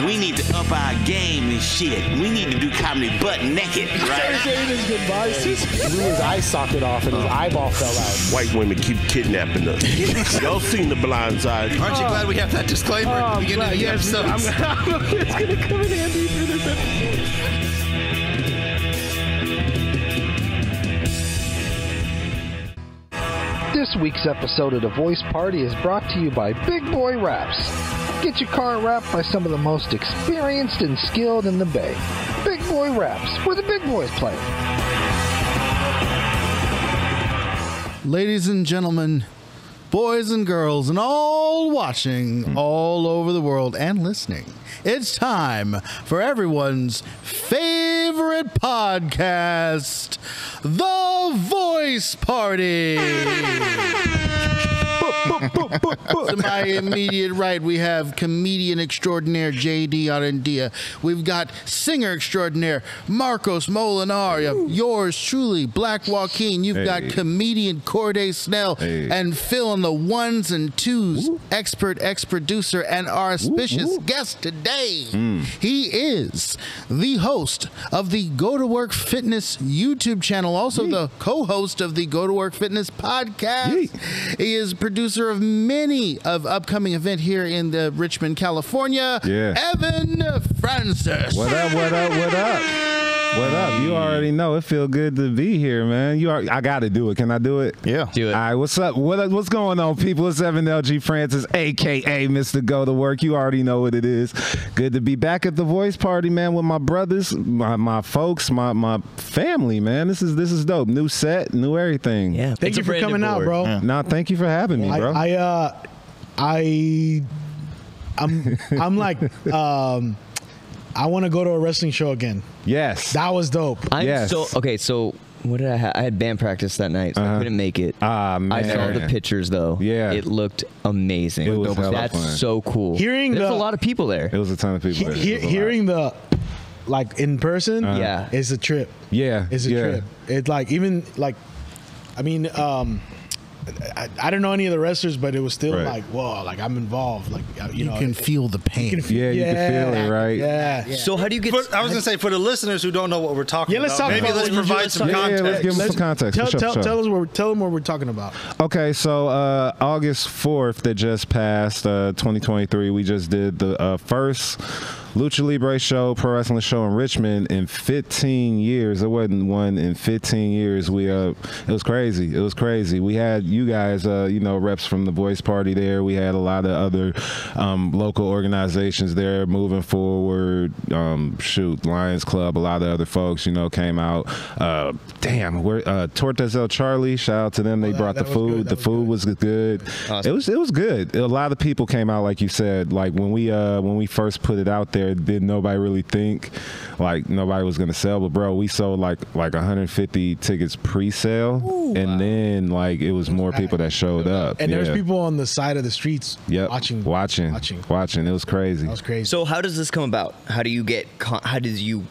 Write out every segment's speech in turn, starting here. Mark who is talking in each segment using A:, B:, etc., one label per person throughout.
A: We need to up our game and shit. We need to do comedy butt naked, right?
B: Saying his goodbyes. He blew his eye socket off and his eyeball fell out.
C: White women keep kidnapping us. Y'all seen The Blind Side?
D: Aren't you glad we have that disclaimer at the beginning of the episode?
B: It's going to come in handy for this episode. This week's episode of The Voice Party is brought to you by Big Boy Raps. Get your car wrapped by some of the most experienced and skilled in the Bay. Big Boy Raps, where the big boys play.
E: Ladies and gentlemen, boys and girls, and all watching all over the world and listening, it's time for everyone's favorite podcast, The Voice Party. To my immediate right, we have comedian extraordinaire JD Arendia. We've got singer extraordinaire Marcos Molinar. Yours truly, Black Joaquin. You've got comedian Corday Snell. And Phil on the ones and twos, expert ex-producer, and our auspicious guest today. He is the host of the Go to Work Fitness YouTube channel, also the co-host of the Go to Work Fitness podcast. He is producer of many of upcoming event here in the Richmond, California. Evan Francis.
F: What up? What up? What up? What up? You already know it feel good to be here, man. I got to do it. Can I do it?
D: Yeah. Do it.
F: All right. What's up? What's going on, people? It's Evan LG Francis, a.k.a. Mr. Go to Work. You already know what it is. Good to be back at the Voice Party, man, with my brothers, my folks, my family, man. This is dope. New set, new everything.
B: Yeah. Thank you for coming out, bro.
F: Yeah. Nah, thank you for having me, bro.
B: I'm like, I want to go to a wrestling show again.
F: Yes.
B: That was dope.
G: So what did I have? I had band practice that night, so I couldn't make it.
F: Man.
G: I saw the pictures, though.
F: Yeah.
G: It looked amazing.
F: It was
G: That's
F: fun.
G: so cool.
B: There's
G: a lot of people there.
F: It was a ton of people there.
B: Hearing the, like, in person, is a trip.
F: Yeah.
B: It's a trip. It's like, even, like, I mean, I don't know any of the wrestlers, but it was still like, whoa, like I'm involved. Like, you know,
E: can feel the pain.
F: You can feel it, right?
B: Yeah.
G: So how do you get?
D: I was gonna say, for the listeners who don't know what we're talking about,
B: let's talk
D: maybe
B: about
D: let's provide some context.
F: Let's give them some context.
B: Tell them what we're talking about.
F: Okay, so August 4th that just passed, 2023, we just did the first Lucha Libre show, pro wrestling show in Richmond in 15 years. There wasn't one in 15 years. It was crazy. It was crazy. We had you guys, reps from the Voice Party there. We had a lot of other local organizations there moving forward. Lions Club, a lot of other folks, came out. Tortas El Charlie, shout out to them. They brought the food. The food was good. Awesome. It was good. A lot of people came out, like you said. Like when we first put it out there, did nobody really think like nobody was gonna sell? But bro, we sold like 150 tickets pre-sale, and then like it was more people that showed up.
B: And there's people on the side of the streets watching. It
F: was crazy.
B: That was crazy.
G: So how does this come about? How do you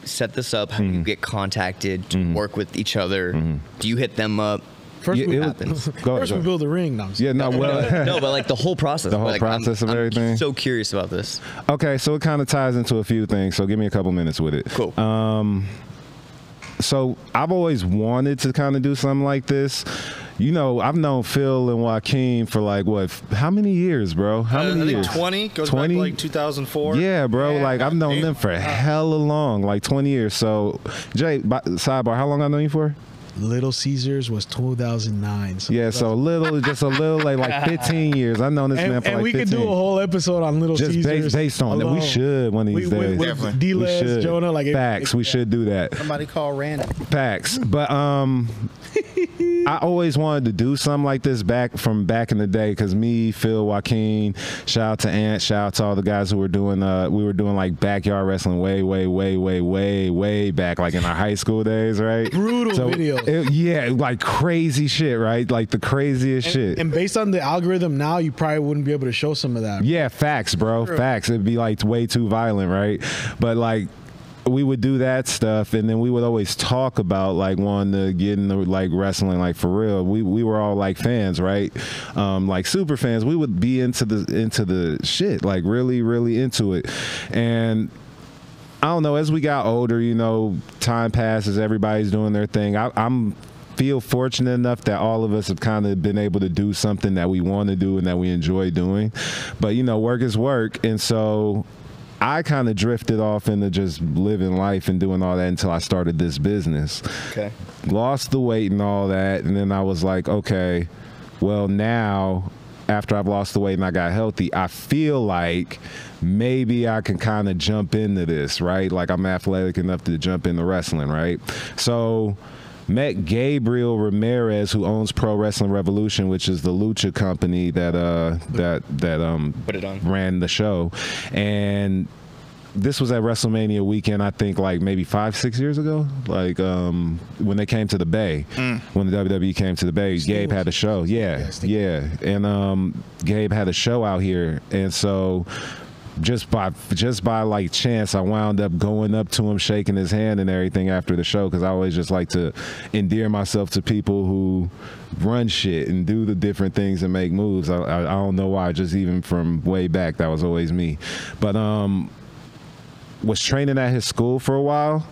G: set this up? How do you get contacted to work with each other? Do you hit them up?
B: First, we build a ring. No,
G: no, but like the whole process.
F: The whole process of everything.
G: I'm so curious about this.
F: Okay, so it kind of ties into a few things. So give me a couple minutes with it.
G: Cool.
F: So I've always wanted to kind of do something like this. I've known Phil and Joaquin for like how many years, bro? How many years?
D: 20. Goes 20? Back to like 2004.
F: Yeah, bro. Yeah, like I've known them for hella long, like 20 years. So Jay, sidebar, how long I know you for?
B: Little Caesars was 2009. So
F: yeah, so just a little like 15 years. I've known this man for like 15.
B: And we could do a whole episode on Little Caesars.
F: Just based on that. We should one of these days.
B: With D-Les, Jonah.
F: Facts. We should do that.
E: Somebody call Randy.
F: Facts. But I always wanted to do something like this back in the day, because me, Phil, Joaquin, shout out to Ant, shout out to all the guys who were doing we were doing like backyard wrestling way back, like in our high school days, right?
B: Brutal videos.
F: Like crazy shit, right? Like the craziest shit.
B: And based on the algorithm now, you probably wouldn't be able to show some of that.
F: Yeah, facts, bro. Facts. It'd be like way too violent, right? But like we would do that stuff, and then we would always talk about like wanting to get into like wrestling, like for real. We were all like fans, right? Like super fans. We would be into the shit, like really, really into it. And I don't know, as we got older, you know, time passes, everybody's doing their thing. I'm feel fortunate enough that all of us have kind of been able to do something that we want to do and that we enjoy doing. But you know, work is work, and so I kind of drifted off into just living life and doing all that until I started this business.
G: Okay.
F: Lost the weight and all that, and then I was like, okay, well now, after I've lost the weight and I got healthy, I feel like maybe I can kind of jump into this, right? Like I'm athletic enough to jump into wrestling, right? So met Gabriel Ramirez, who owns Pro Wrestling Revolution, which is the lucha company that
G: Put it on.
F: ran the show. And this was at WrestleMania weekend, I think, like maybe 5-6 years ago, like when they came to the Bay, when the WWE came to the Bay. Gabe had a show. Yeah. And Gabe had a show out here, and so just by like chance, I wound up going up to him, shaking his hand and everything after the show, because I always just like to endear myself to people who run shit and do the different things and make moves. I don't know why, just even from way back, that was always me. But was training at his school for a while,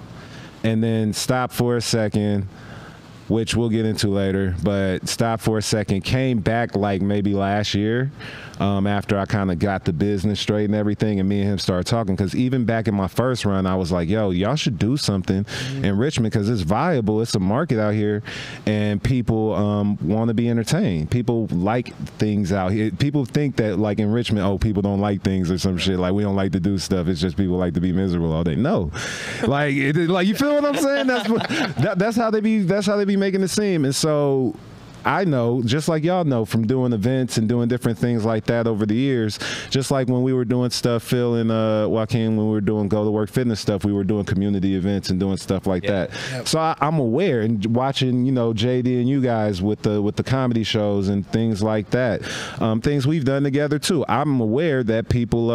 F: and then stopped for a second, which we'll get into later, but stopped for a second, came back like maybe last year, after I kind of got the business straight and everything, and me and him started talking, because even back in my first run, I was like, yo, y'all should do something in Richmond, because it's viable, it's a market out here, and people want to be entertained. People like things out here. People think that like in Richmond, oh, people don't like things or some shit, like we don't like to do stuff, it's just people like to be miserable all day. No, like like, you feel what I'm saying? That's how they be making it seem. And so I know, just like y'all know from doing events and doing different things like that over the years, just like when we were doing stuff, Phil and Joaquin, when we were doing Go to Work fitness stuff, we were doing community events and doing stuff like that. Yep. So I'm aware, and watching, you know, JD and you guys with the comedy shows and things like that, things we've done together too. I'm aware that people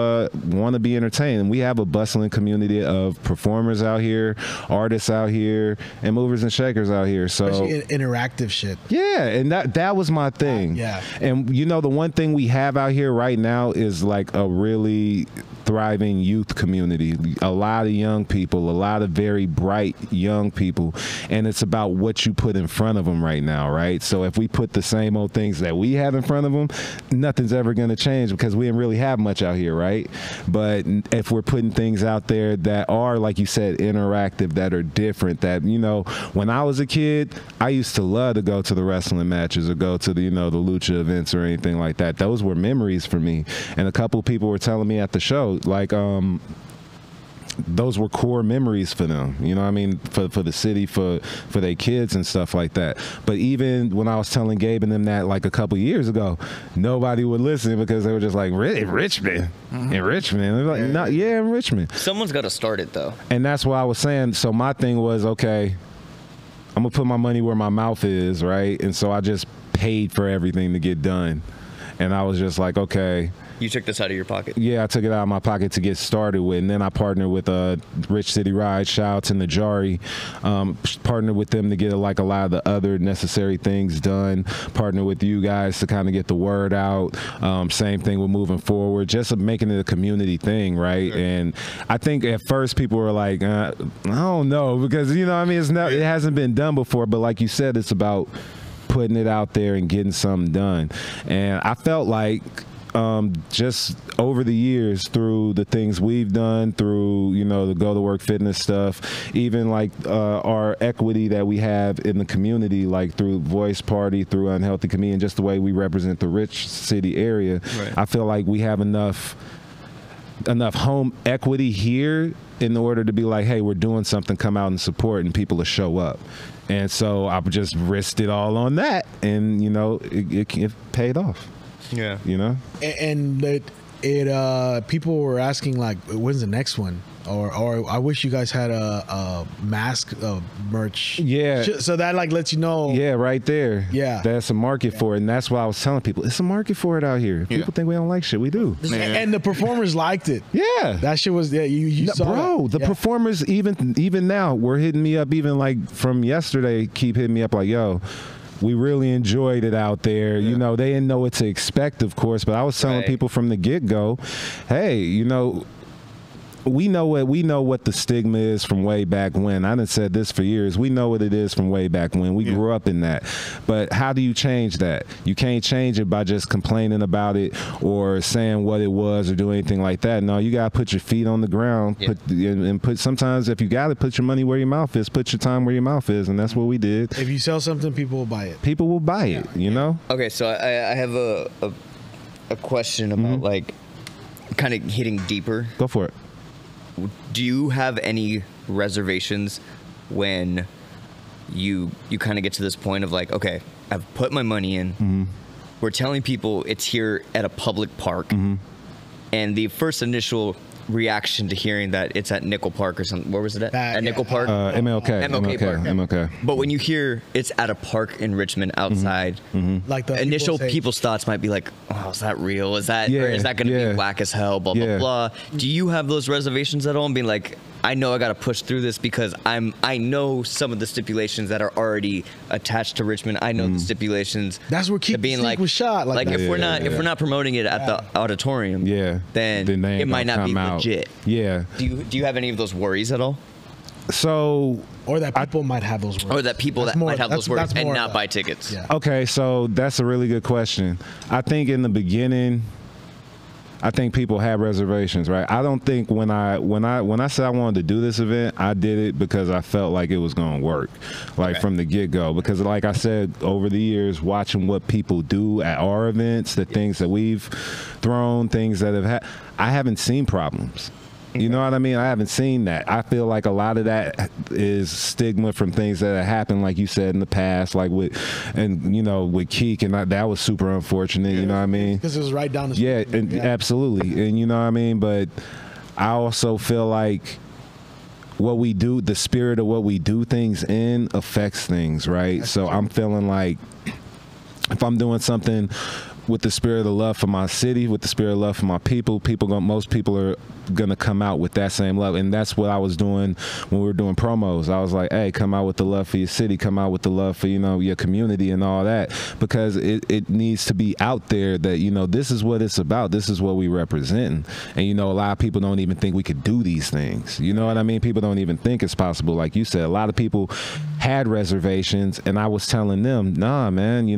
F: want to be entertained, and we have a bustling community of performers out here, artists out here, and movers and shakers out here. So
B: especially interactive shit.
F: Yeah. And that was my thing.
B: Yeah.
F: And you know, the one thing we have out here right now is like a really thriving youth community. A lot of young people, a lot of very bright young people, and it's about what you put in front of them right now, right? So if we put the same old things that we have in front of them, nothing's ever going to change, because we didn't really have much out here, right? But if we're putting things out there that are, like you said, interactive, that are different, that, you know, when I was a kid, I used to love to go to the wrestling matches or go to the, you know, the lucha events or anything like that. Those were memories for me. And a couple people were telling me at the show, like, those were core memories for them, you know what I mean, for the city, for their kids and stuff like that. But even when I was telling Gabe and them that like a couple years ago, nobody would listen, because they were just like, really, Richmond? In Richmond? And they're like, not, yeah, in Richmond.
G: Someone's got to start it though.
F: And that's why I was saying, so my thing was, okay, I'm gonna put my money where my mouth is, right? And so I just paid for everything to get done. And I was just like, okay.
G: You took this out of your pocket?
F: Yeah, I took it out of my pocket to get started with. And then I partnered with Rich City Ride, shout out to Najari. Partnered with them to get like a lot of the other necessary things done. Partnered with you guys to kind of get the word out. Same thing with moving forward, just making it a community thing, right? Sure. And I think at first people were like, I don't know, because, you know what I mean, it hasn't been done before. But like you said, it's about putting it out there and getting something done. And I felt like just over the years, through the things we've done, through, you know, the Go to Work fitness stuff, even like our equity that we have in the community, like through Voice Party, through Unhealthy Comedian, just the way we represent the Rich City area, right. I feel like we have enough home equity here in order to be like, hey, we're doing something, come out and support, and people will show up. And so I just risked it all on that, and, you know, it paid off. Yeah, you know,
B: and people were asking like, when's the next one?
H: Or I wish you guys had a mask merch.
F: Yeah.
H: So that like lets you know.
F: Yeah, right there.
H: Yeah.
F: That's a market for it. And that's why I was telling people, it's a market for it out here. People think we don't like shit. We do.
H: And the performers liked it.
F: Yeah.
H: That shit was, you saw
F: bro,
H: that.
F: the performers, even now, were hitting me up, even like from yesterday, keep hitting me up like, yo, we really enjoyed it out there. You know, they didn't know what to expect, of course, but I was telling people from the get-go, hey, you know, we know what the stigma is from way back when. I done said this for years. We know what it is from way back when. We grew up in that. But how do you change that? You can't change it by just complaining about it or saying what it was or do anything like that. No, you gotta put your feet on the ground. Put sometimes if you gotta put your money where your mouth is, put your time where your mouth is, and that's what we did.
H: If you sell something, people will buy it.
F: People will buy it. You know.
G: Okay, so I have a question about like kind of hitting deeper.
F: Go for it.
G: Do you have any reservations when you kind of get to this point of like, okay, I've put my money in. We're telling people it's here at a public park, and the first initial reaction to hearing that it's at Nickel Park or something. Where was it at? At Nickel Park?
F: MLK Park. MLK.
G: But when you hear it's at a park in Richmond outside,
H: like the
G: initial people's thoughts might be like, oh, is that real? Is that or is that going to be whack as hell? Blah, blah, blah. Do you have those reservations at all and being like, I know I got to push through this because I know some of the stipulations that are already attached to Richmond. I know the stipulations.
H: That's where Keep
G: being like
H: was shot.
G: Like if we're not promoting it at the auditorium, then it might not be legit.
F: Yeah.
G: Do you have any of those worries at all?
F: So,
H: or that people might have those worries.
G: Or that people might have those worries and not buy tickets.
H: Yeah.
F: Okay, so that's a really good question. I think in the beginning, I think people had reservations, right? I don't think when I said I wanted to do this event, I did it because I felt like it was going to work, like from the get-go. Because like I said, over the years, watching what people do at our events, the things that we've thrown, things that have had, I haven't seen problems. You know what I mean? I haven't seen that. I feel like a lot of that is stigma from things that have happened, like you said in the past, like with Keek, and that was super unfortunate. You know what I mean?
H: Because it was right down the street.
F: Absolutely, and you know what I mean. But I also feel like what we do, the spirit of what we do things in, affects things, right? So I'm feeling like if I'm doing something with the spirit of love for my city, with the spirit of love for my people, most people are gonna come out with that same love. And that's what I was doing when we were doing promos. I was like, hey, come out with the love for your city, come out with the love for, your community and all that, because it needs to be out there that, this is what it's about. This is what we represent. And, a lot of people don't even think we could do these things. You know what I mean? People don't even think it's possible. Like you said, a lot of people had reservations, and I was telling them, nah, man,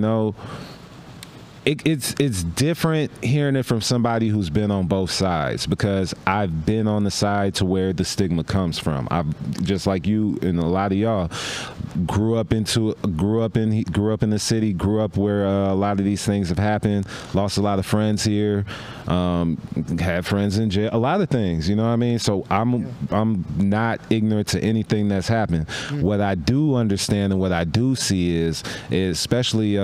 F: it's different hearing it from somebody who's been on both sides, because I've been on the side to where the stigma comes from. I've, just like you and a lot of y'all, grew up in the city, grew up where a lot of these things have happened, lost a lot of friends here, had friends in jail, a lot of things, you know what I mean? So I'm not ignorant to anything that's happened. What I do understand and what I do see is especially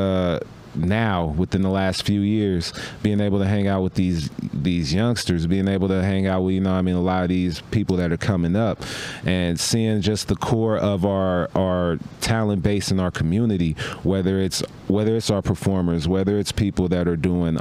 F: now within the last few years, being able to hang out with these youngsters, being able to hang out with, a lot of these people that are coming up, and seeing just the core of our talent base in our community, whether it's our performers, whether it's people that are doing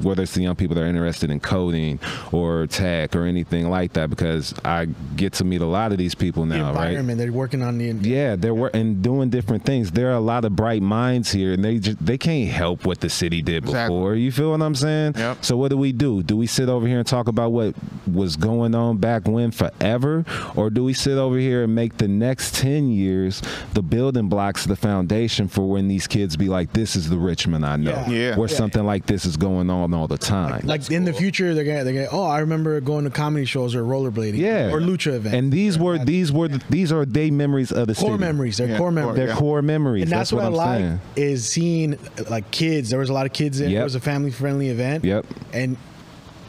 F: whether it's the young people that are interested in coding or tech or anything like that, because I get to meet a lot of these people now, right?
H: They're working on
F: they're and doing different things. There are a lot of bright minds here, and they can't help what the city did before. You feel what I'm saying?
I: Yep.
F: So what do? Do we sit over here and talk about what was going on back when forever, or do we sit over here and make the next 10 years the building blocks, the foundation for when these kids be like, this is the Richmond I know, where something like this is going on all the time.
H: Like in the future, they're gonna. Oh, I remember going to comedy shows or rollerblading, or lucha events.
F: And these are they memories of the
H: core
F: city.
H: Memories. They're core memories.
F: They're core memories.
H: And that's what I
F: I'm
H: like
F: saying.
H: Is seeing like kids. There was a lot of kids in. It was a family friendly event.
F: Yep.
H: And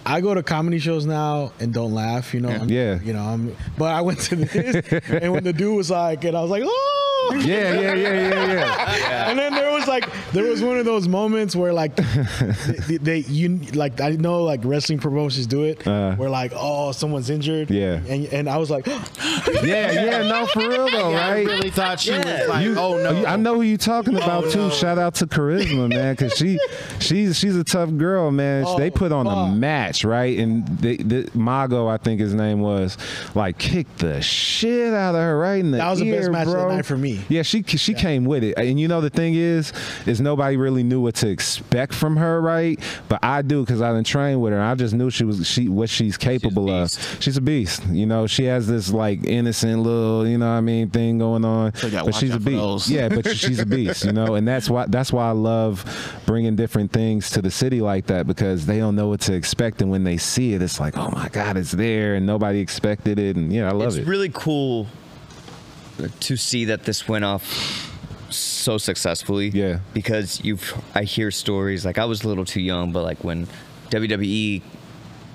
H: I go to comedy shows now and don't laugh. But I went to this, and when the dude was like, and I was like, oh.
F: Yeah.
H: And then there was one of those moments where like I know like wrestling promotions do it where like, oh, someone's injured.
F: Yeah.
H: And I was like,
F: no, for real though, right?
E: I really thought she was like, oh no.
F: I know who you talking about too. Shout out to Charisma, man, because she's a tough girl, man. They put on a match, right? And Mago, I think his name was, like kicked the shit out of her right in the ear,
H: that was the best match of
F: bro.
H: the night for me.
F: Yeah, she came with it, and you know the thing is nobody really knew what to expect from her, right? But I do, because I done trained with her. And I just knew what she's capable of. She's a beast. You know, she has this like innocent little, you know what I mean, thing going on. But she's a beast. Yeah, but she's a beast. You know, and that's why I love bringing different things to the city like that, because they don't know what to expect, and when they see it, it's like, oh my God, it's there, and nobody expected it, and I love it.
G: It's really cool to see that this went off so successfully. Yeah, because I hear stories, like I was a little too young, but like when WWE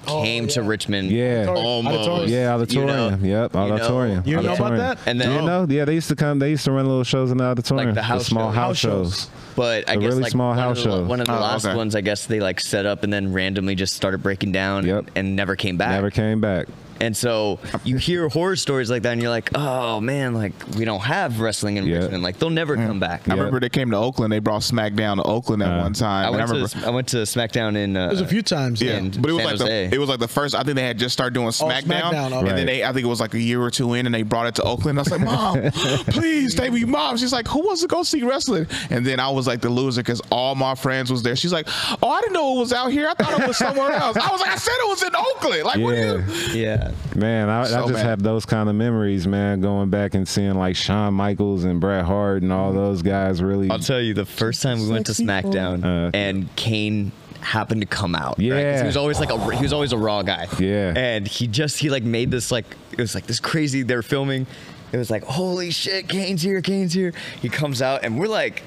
G: came to Richmond,
F: Auditorium. Yep, Auditorium.
H: You know about that?
G: And then
F: they used to come. They used to run little shows in the auditorium,
G: like the
F: small house shows.
G: But I guess
F: really
G: like
F: small house shows.
G: One of the last ones, I guess they like set up and then randomly just started breaking down and never came back.
F: Never came back.
G: And so you hear horror stories like that, and you're like, oh man, like we don't have wrestling in Richmond. Like they'll never come back.
I: I remember they came to Oakland. They brought SmackDown to Oakland at one time.
G: I went to SmackDown in.
H: It was a few times.
I: Yeah, but it was like the first. I think they had just started doing SmackDown, and then I think it was like a year or two in, and they brought it to Oakland. I was like, Mom, please stay with your mom. She's like, who wants to go see wrestling? And then I was like the loser because all my friends was there. She's like, oh, I didn't know it was out here. I thought it was somewhere else. I was like, I said it was in Oakland. Like, what are you?
G: Yeah,
F: man. I just have those kind of memories, man, going back and seeing like Shawn Michaels and Bret Hart and all those guys really.
G: I'll tell you, the first time we went to SmackDown and Kane happened to come out.
F: Yeah.
G: Right? He was always he was always a Raw guy.
F: Yeah.
G: And he like made this like, it was like this crazy, they're filming. It was like, holy shit, Kane's here. He comes out and we're like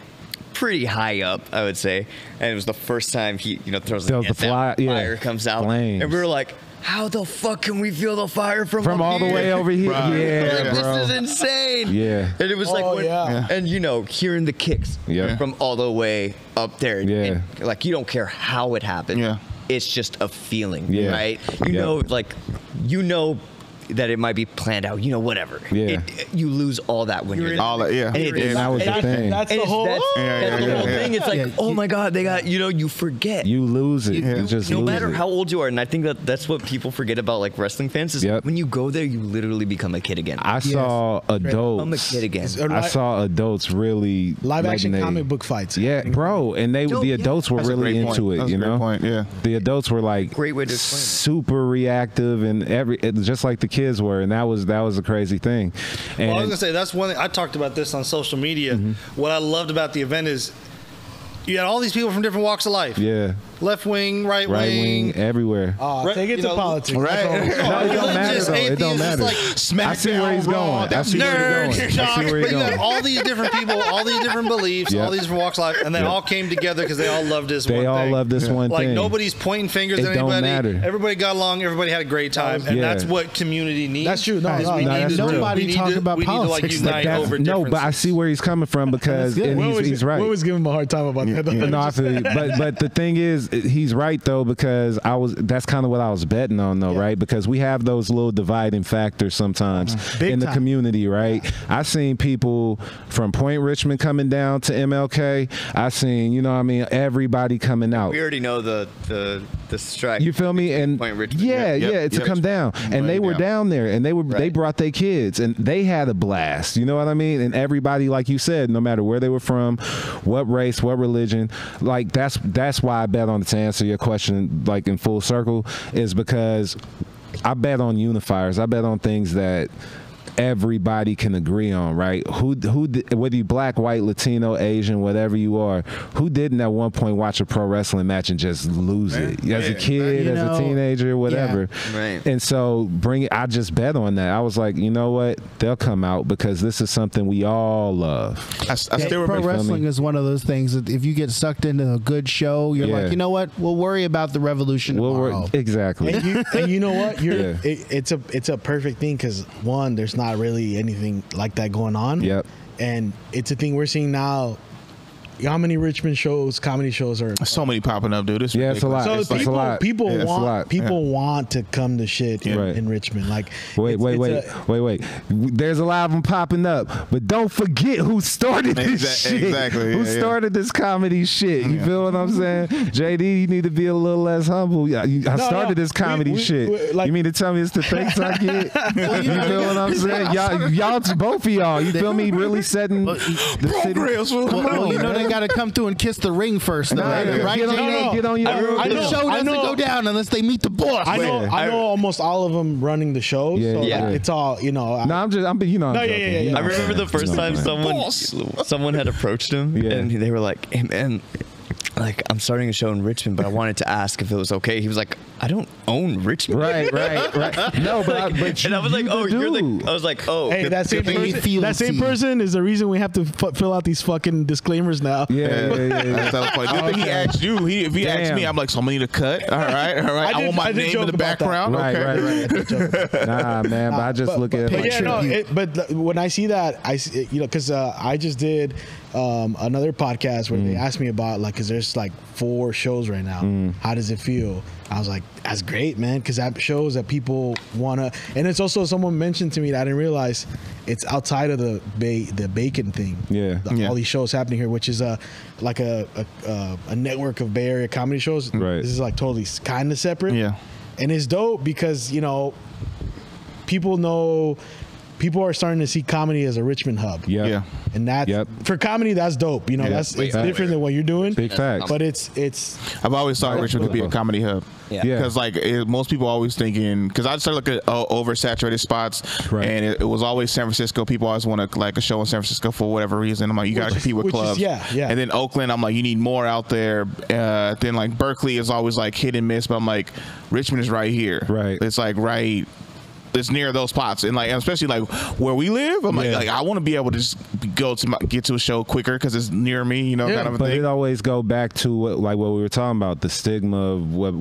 G: pretty high up, I would say. And it was the first time he, throws the fire comes out.
F: Flames.
G: And we were like, how the fuck can we feel the fire from
F: all the way over here?
G: Bro.
F: Yeah,
G: this
F: bro.
G: is insane.
F: Yeah.
G: And it was and hearing the kicks from all the way up there.
F: Yeah.
G: And, like you don't care how it happened.
I: Yeah.
G: It's just a feeling, right? You know that it might be planned out, whatever.
F: Yeah.
G: You lose all that when you're
I: all that. Yeah.
F: And that was the thing.
H: That's the whole
G: thing. It's like, oh my God, they got, you forget.
F: You lose it. You just
G: no
F: lose
G: matter
F: it.
G: how old you are, and I think that's what people forget about like wrestling fans is when you go there, you literally become a kid again.
F: I saw adults.
G: I'm a kid again.
F: I saw adults really
H: live action comic book fights.
F: Yeah, bro, and the adults were really into it.
I: That's a great point. Yeah,
F: the adults were like
G: great way to explain it.
F: Super reactive and just like the kids were, and that was a crazy thing. And
D: I was gonna say that's one thing I talked about this on social media. What I loved about the event is you had all these people from different walks of life.
F: Yeah.
D: Left wing, right wing,
F: everywhere.
H: Take it to politics.
F: Right. No, it don't matter though. It don't matter. I see where he's going. I see where he's going.
D: But you have all these different people, all these different beliefs, all these different walks of life, and they all came together because they all loved this one thing.
F: They all love this one thing.
D: Like nobody's pointing fingers at anybody.
F: Don't matter.
D: Everybody got along. Everybody had a great time, and that's what community needs.
H: That's true.
E: Nobody talk about politics.
D: We need to unite over differences.
F: No, but I see where he's coming from because he's right.
H: We always give him a hard time about that.
F: No, I feel you. But the thing is, he's right though, because that's kind of what I was betting on though, right? Because we have those little dividing factors sometimes in the community, right? I seen people from Point Richmond coming down to MLK. I seen, everybody coming out.
G: We already know the strike.
F: You feel me? And
G: Point Richmond.
F: To come down, and they were down there, and they brought their kids, and they had a blast. You know what I mean? And everybody, like you said, no matter where they were from, what race, what religion, like that's why I bet on it, to answer your question like in full circle, is because I bet on unifiers. I bet on things that everybody can agree on, right? Whether you black, white, Latino, Asian, whatever you are, who didn't at one point watch a pro wrestling match and just lose it as a kid, as a teenager, whatever.
G: Right.
F: And so I just bet on that. I was like, you know what? They'll come out because this is something we all love.
E: I still pro wrestling is one of those things that if you get sucked into a good show, you're like, you know what? We'll worry about the revolution tomorrow.
F: Exactly.
H: And you know what? It's a perfect thing because one, there's there's not really anything like that going on.
F: Yep.
H: And it's a thing we're seeing now. How many Richmond shows, comedy shows are?
I: So many popping up, dude. It's
F: it's a lot.
H: So
F: It's like,
H: people
F: it's a
H: want
F: lot.
H: people want to come to shit in Richmond. Like
F: wait. There's a lot of them popping up, but don't forget who started this shit.
I: Exactly.
F: Who started this comedy shit? You feel what I'm saying? JD, you need to be a little less humble. I started this comedy shit. You mean to tell me it's the thanks I get? You feel what I'm saying? Y'all, both of y'all. You feel me? Really setting the city.
E: Well, you know they got to come through and kiss the ring first, though, right?
F: Get on your
E: The show doesn't go down unless they meet the boss.
H: I know almost all of them running the shows. It's all I'm joking.
G: I remember the first time someone had approached him and they were like, "Hey man, like I'm starting a show in Richmond, but I wanted to ask if it was okay." He was like, "I don't own Richmond."
F: Right. No, but
G: and I was like, "Oh, you're the." I was like, "Oh,
H: hey, that same person is the reason we have to fill out these fucking disclaimers now."
F: Yeah.
I: That's funny. Good thing he asked you. If he asked me, I'm like, so I'm gonna need a cut. All right. I want my name in the background.
F: Right. Nah, man. But I just look at it.
H: But when I see that, I see, because I just did another podcast where they asked me about because there's like 4 shows right now. How does it feel? I was like, that's great, man, because that shows that people wanna. And it's also, someone mentioned to me that I didn't realize it's outside of the bacon thing. All these shows happening here, which is like a network of Bay Area comedy shows.
F: Right.
H: This is like totally kind of separate.
I: Yeah.
H: And it's dope because people are starting to see comedy as a Richmond hub.
F: Yeah.
H: And that for comedy, that's dope. It's different than what you're doing.
F: Big facts.
H: But it's
I: I've always thought Richmond could be a comedy hub.
G: Yeah.
I: Because most people always thinking, because I started looking at oversaturated spots, and it was always San Francisco. People always want to like a show in San Francisco for whatever reason. I'm like, you got to compete with clubs. And then Oakland, I'm like, you need more out there. Then like Berkeley is always like hit and miss, but I'm like, Richmond is right here.
F: Right.
I: It's like it's near those spots, and especially where we live, I'm like I want to be able to just get to a show quicker because it's near me, kind of a
F: but
I: thing.
F: it always go back to what we were talking about, the stigma of what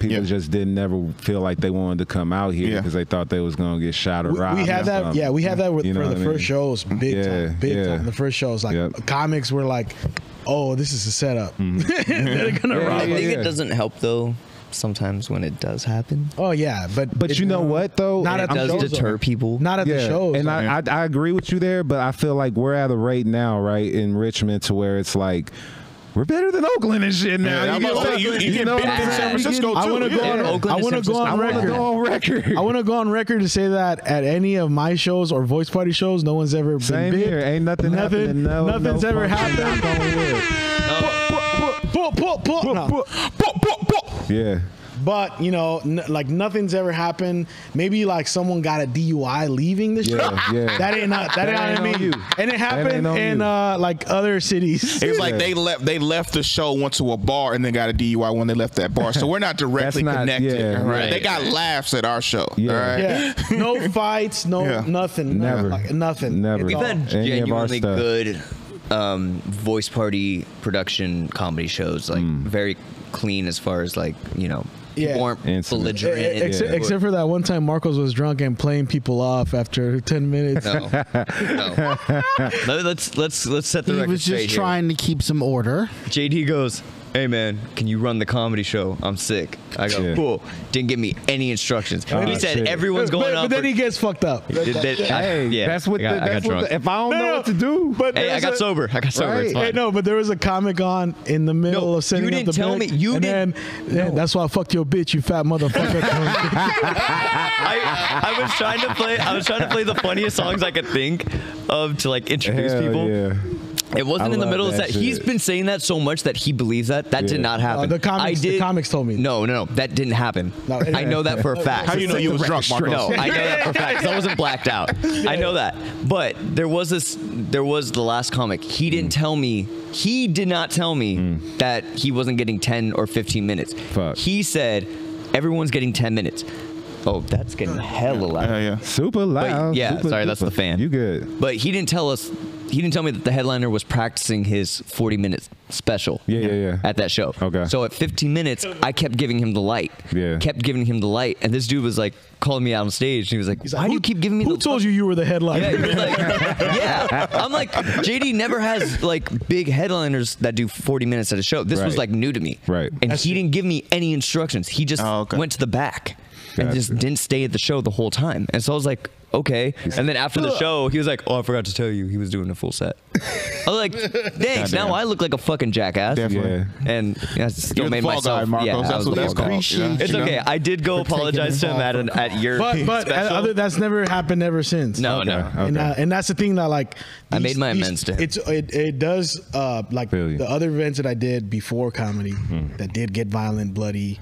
F: people just didn't never feel like they wanted to come out here because they thought they was gonna get shot or robbed.
H: We had that. Yeah, we had that for the first shows, big time. The first shows, comics were like, oh, this is a setup. They're gonna rob us.
G: I think it doesn't help though. Sometimes when it does happen.
H: Oh yeah, but
F: you know what though?
G: Not at the shows. It does deter people.
H: Not at the shows.
F: And I agree with you there, but I feel like we're at a rate now, right, in Richmond to where it's like we're better than Oakland and shit now.
I: Yeah, you get better than San Francisco too.
H: I want to go on record. I want to go on record to say that at any of my shows or Voice Party shows, no one's ever been big.
F: Here. Ain't nothing happening.
H: Nothing's ever happened.
F: Yeah.
H: But nothing's ever happened. Maybe someone got a DUI leaving the show.
F: Yeah.
H: That ain't on me. And it happened in other cities.
I: It's like they left the show, went to a bar, and then got a DUI when they left that bar. So we're not directly connected. Right? They got laughs at our show.
H: Yeah. No fights. No nothing.
F: Never.
H: Nothing.
F: Never.
G: We've had genuinely good Voice Party production comedy shows. Very clean as far as weren't belligerent.
H: Except for that one time Marcos was drunk and playing people off after 10 minutes.
G: No. Let's set the record straight.
E: He was just trying to keep some order.
G: JD goes, "Hey man, can you run the comedy show? I'm sick." I go, "Cool." Didn't give me any instructions. He said everyone's going up.
H: But then he gets fucked up.
F: That's what. If I don't know what to do,
G: I got sober. It's fine.
H: Hey, but there was a comic on in the middle of setting up the
G: tell me. You didn't.
H: That's why I fucked your bitch, you fat motherfucker.
G: I was trying to play the funniest songs I could think of to introduce people.
F: Yeah.
G: It wasn't in the middle of that. He's been saying that so much that he believes that did not happen.
H: The comics told me.
G: No, that didn't happen. No, I know that for a fact.
I: How do you know you was drunk, Marcos?
G: No, I know that for a fact because I wasn't blacked out. I know that. But there was the last comic. He didn't tell me. He did not tell me that he wasn't getting 10 or 15 minutes.
F: Fuck.
G: He said everyone's getting 10 minutes. Oh, that's getting hella loud.
F: Super loud.
G: But, sorry, that's the fan.
F: You good.
G: But he didn't tell us he didn't tell me that the headliner was practicing his 40-minute special.
F: Yeah.
G: At that show.
F: Okay.
G: So at 15 minutes, I kept giving him the light.
F: Yeah.
G: Kept giving him the light, and this dude was like calling me out on stage. And he was like, "Why do you keep giving me?
H: Who told you were the headliner?"
G: Yeah, he was like, yeah. I'm like, JD never has like big headliners that do 40 minutes at a show. This was like new to me.
F: Right.
G: And he didn't give me any instructions. He just went to the back and just didn't stay at the show the whole time. And so I was like, okay. And then after the show, he was like, "Oh, I forgot to tell you, he was doing a full set." I was like, "Thanks." Now I look like a fucking jackass.
F: Yeah.
G: And I still made myself.
I: Marcos.
G: Yeah,
I: That's what that's called.
G: It's okay. I did go apologize to him at your
H: But
G: special.
H: that's never happened ever since.
G: No.
H: And that's the thing that like
G: I made my amends to him.
H: It does like the other events that I did before comedy that did get violent, bloody.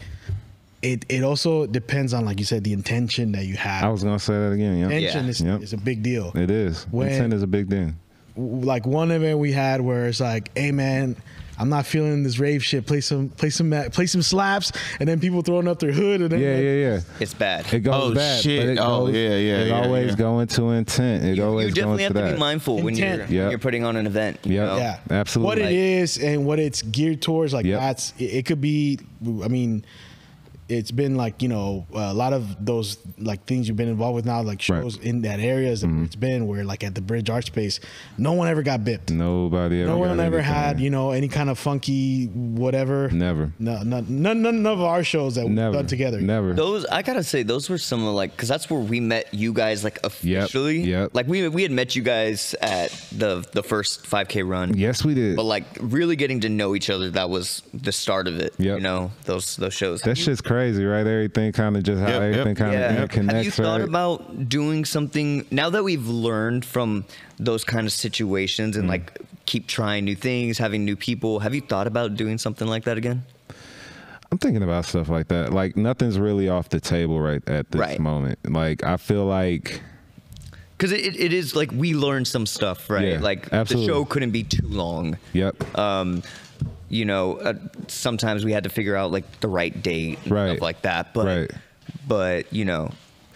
H: It also depends on, like you said, the intention that you have.
F: I was gonna say that again. Yeah.
H: Intention is a big deal.
F: It is. Intent is a big thing.
H: Like one event we had where it's like, "Hey man, I'm not feeling this rave shit. Play some slaps," and then people throwing up their hood. And then
F: Yeah.
G: It's bad.
F: It goes bad.
I: Shit.
F: But it always go into intent. It always
G: You definitely have
F: to
G: to be mindful when you're putting on an event. You know?
H: Yeah,
F: absolutely.
H: What it is and what it's geared towards, like that's it could be. I mean, it's been like, a lot of those like things you've been involved with now, like shows in that area. It's been where like at the Bridge Art Space, no one ever got bipped.
F: Nobody ever.
H: No one ever had
F: anything.
H: any kind of funky whatever.
F: Never.
H: No, none of our shows that we've done together.
F: Never.
G: Those, I gotta say, those were some of because that's where we met you guys like officially.
F: Yep.
G: Like we had met you guys at the first 5K run.
F: Yes, we did.
G: But like really getting to know each other, that was the start of it.
F: Yep.
G: Those shows.
F: That shit's crazy, right? Everything kind of just how everything kind of connects.
G: Have you thought about doing something now that we've learned from those kind of situations and like keep trying new things, having new people? Have you thought about doing something like that again?
F: I'm thinking about stuff like that. Like nothing's really off the table right at this moment. Like I feel like
G: because it is like we learned some stuff, right?
F: Yeah,
G: like
F: absolutely.
G: the show couldn't be too long.
F: Yep.
G: Sometimes we had to figure out like the right date and stuff like that. But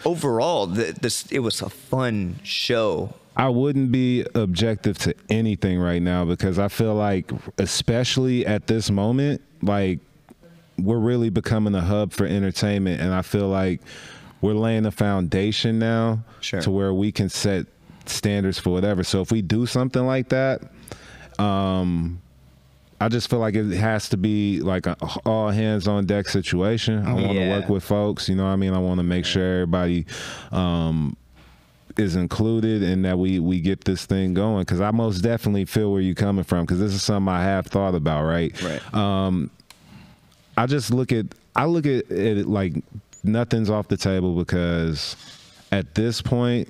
G: overall, it was a fun show.
F: I wouldn't be objective to anything right now because I feel like, especially at this moment, like we're really becoming a hub for entertainment, and I feel like we're laying a foundation now to where we can set standards for whatever. So if we do something like that, I just feel like it has to be like an all hands on deck situation. I want to work with folks, you know what I mean? I want to make sure everybody is included and that we get this thing going, because I most definitely feel where you're coming from, because this is something I have thought about, right? I look at it like nothing's off the table, because at this point